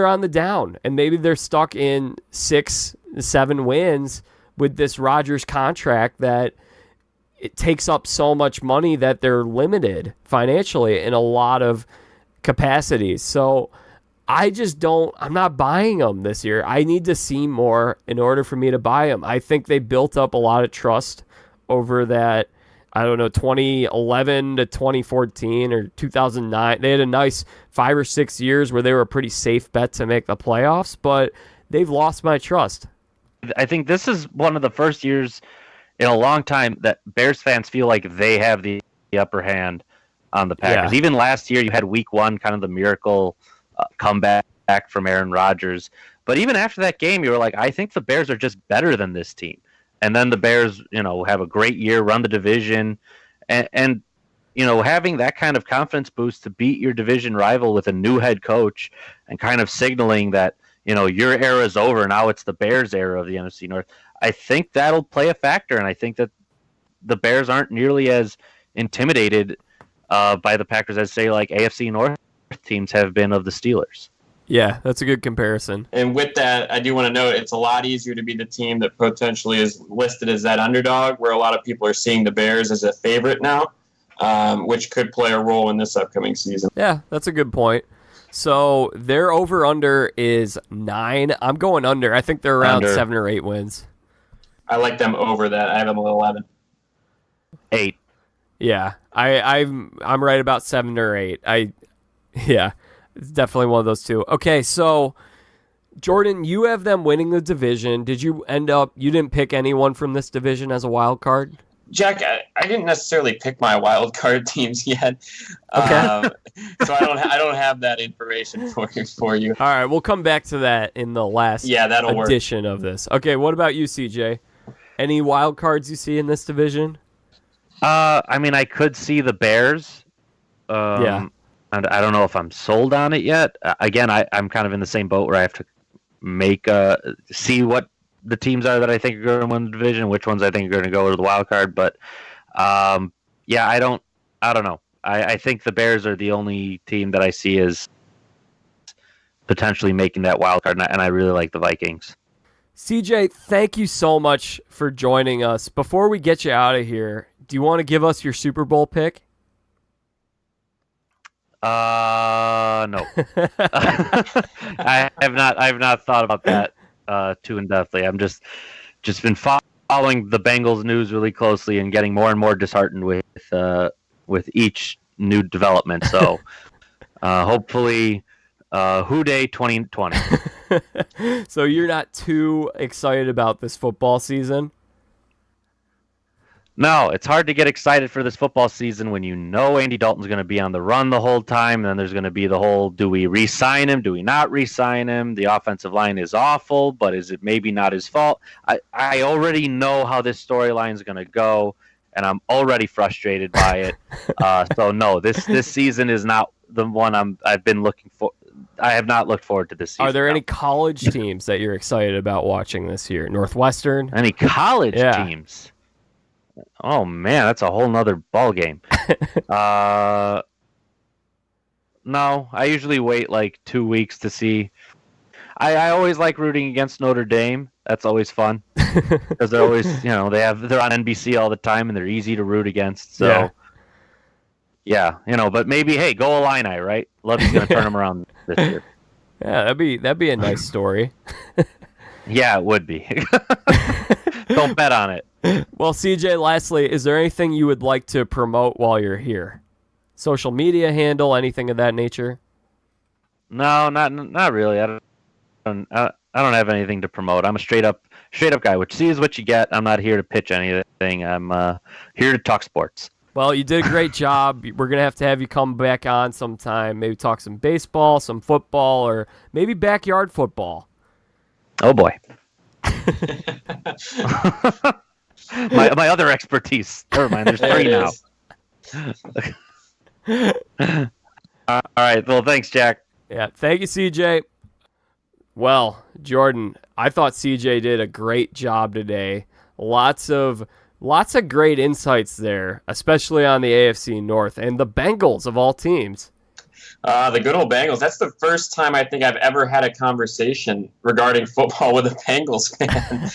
on the down, and maybe they're stuck in 6-7 wins with this Rodgers contract that it takes up so much money that they're limited financially in a lot of capacities. So I'm not buying them this year. I need to see more in order for me to buy them. I think they built up a lot of trust over that, 2011 to 2014 or 2009. They had a nice 5 or 6 years where they were a pretty safe bet to make the playoffs, but they've lost my trust. I think this is one of the first years in a long time that Bears fans feel like they have the upper hand on the Packers. Yeah. Even last year, you had week 1, kind of the miracle comeback from Aaron Rodgers. But even after that game, you were like, I think the Bears are just better than this team. And then the Bears, have a great year, run the division, and having that kind of confidence boost to beat your division rival with a new head coach and kind of signaling that, your era is over. Now it's the Bears era of the NFC North. I think that'll play a factor, and I think that the Bears aren't nearly as intimidated by the Packers as, say, like AFC North teams have been of the Steelers. Yeah, that's a good comparison. And with that, I do want to note it's a lot easier to be the team that potentially is listed as that underdog, where a lot of people are seeing the Bears as a favorite now, which could play a role in this upcoming season. Yeah, that's a good point. So their over-under is 9. I'm going under. I think they're around 7 or 8 wins. I like them over that. I have them at 11. 8. Yeah, I'm right about 7 or 8. Yeah. It's definitely one of those two. Okay, so Jordan, you have them winning the division. Did you you didn't pick anyone from this division as a wild card? Jack, I didn't necessarily pick my wild card teams yet. Okay. So I don't have that information for you. All right, we'll come back to that in the last edition of this. Okay, what about you, CJ? Any wild cards you see in this division? I mean, I could see the Bears. Yeah. And I don't know if I'm sold on it yet. Again, I'm kind of in the same boat where I have to make see what the teams are that I think are going to win the division, which ones I think are going to go to the wild card. But yeah, I don't know. I think the Bears are the only team that I see as potentially making that wild card, and I really like the Vikings. CJ, thank you so much for joining us. Before we get you out of here, do you want to give us your Super Bowl pick? No. I have not thought about that too in depthly. I'm just been following the Bengals news really closely and getting more and more disheartened with each new development. So hopefully Who Day 2020. So you're not too excited about this football season? No, it's hard to get excited for this football season when you know Andy Dalton's going to be on the run the whole time. And then there's going to be the whole, do we re-sign him? Do we not re-sign him? The offensive line is awful, but is it maybe not his fault? I already know how this storyline is going to go, and I'm already frustrated by it. So no, this season is not the one I've been looking for. I have not looked forward to this season. Are there any college teams that you're excited about watching this year? Northwestern? Any college teams? Oh man, that's a whole nother ball game. No, I usually wait like 2 weeks to see. I always like rooting against Notre Dame. That's always fun because they're always, they're on NBC all the time and they're easy to root against. So yeah, but maybe, hey, go Illini, right? Lovey's going to turn them around this year. Yeah, that'd be a nice story. Yeah, it would be. Don't bet on it. Well, CJ, lastly, is there anything you would like to promote while you're here? Social media handle, anything of that nature? No, not really. I don't have anything to promote. I'm a straight up guy. What you see is what you get. I'm not here to pitch anything. I'm here to talk sports. Well, you did a great job. We're going to have you come back on sometime, maybe talk some baseball, some football, or maybe backyard football. Oh, boy. my other expertise. Never mind, there's 3 now. All right, well, thanks, Jack. Yeah, thank you, CJ. Well, Jordan, I thought CJ did a great job today. Lots of great insights there, especially on the AFC North and the Bengals of all teams. The good old Bengals. That's the first time I think I've ever had a conversation regarding football with a Bengals fan.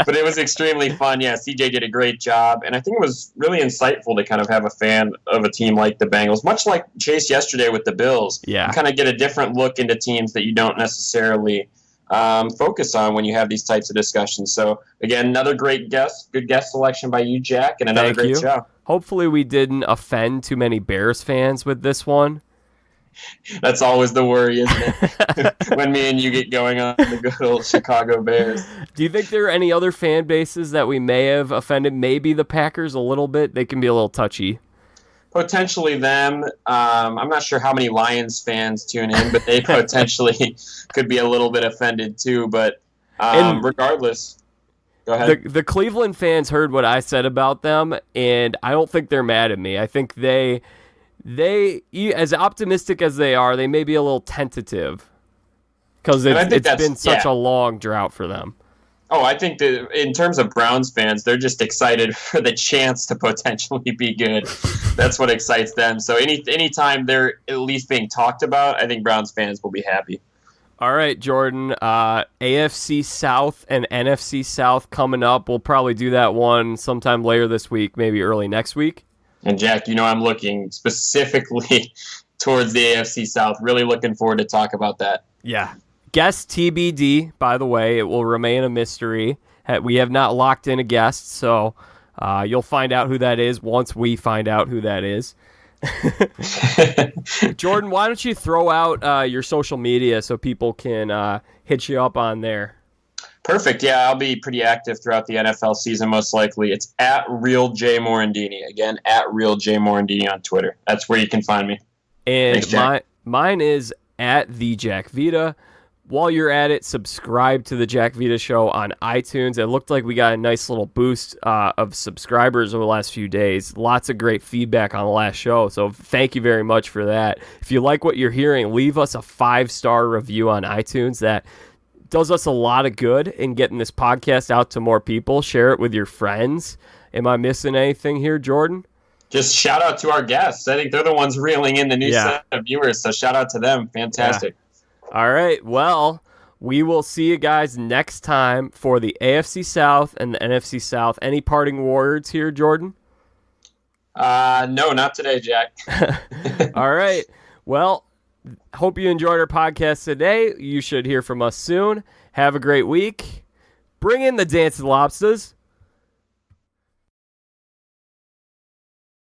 But it was extremely fun. Yeah, CJ did a great job. And I think it was really insightful to kind of have a fan of a team like the Bengals, much like Chase yesterday with the Bills. Yeah. You kind of get a different look into teams that you don't necessarily focus on when you have these types of discussions. So, again, another good guest selection by you, Jack, and another great show. Hopefully we didn't offend too many Bears fans with this one. That's always the worry, isn't it? When me and you get going on the good old Chicago Bears. Do you think there are any other fan bases that we may have offended? Maybe the Packers a little bit. They can be a little touchy. Potentially them. I'm not sure how many Lions fans tune in, but they potentially could be a little bit offended too. But regardless, go ahead. The Cleveland fans heard what I said about them, and I don't think they're mad at me. I think they, as optimistic as they are, they may be a little tentative because it's been such a long drought for them. Oh, I think that in terms of Browns fans, they're just excited for the chance to potentially be good. That's what excites them. So anytime they're at least being talked about, I think Browns fans will be happy. All right, Jordan, AFC South and NFC South coming up. We'll probably do that one sometime later this week, maybe early next week. And Jack, I'm looking specifically towards the AFC South. Really looking forward to talk about that. Yeah. Guest TBD, by the way. It will remain a mystery. We have not locked in a guest, so you'll find out who that is once we find out who that is. Jordan, why don't you throw out your social media so people can hit you up on there? Perfect. Yeah, I'll be pretty active throughout the NFL season, most likely. It's at RealJMorandini. Again, at RealJMorandini on Twitter. That's where you can find me. And Thanks, mine is at the Jack Vita. While you're at it, subscribe to the Jack Vita Show on iTunes. It looked like we got a nice little boost of subscribers over the last few days. Lots of great feedback on the last show, so thank you very much for that. If you like what you're hearing, leave us a 5-star review on iTunes. does us a lot of good in getting this podcast out to more people. Share it with your friends. Am I missing anything here, Jordan? Just shout out to our guests. I think they're the ones reeling in the new Yeah. set of viewers, so shout out to them. Fantastic. All right. Well, we will see you guys next time for the AFC South and the NFC South. Any parting words here, Jordan? No, not today, Jack. All right. Well, hope you enjoyed our podcast today. You should hear from us soon. Have a great week. Bring in the Dancing Lobsters.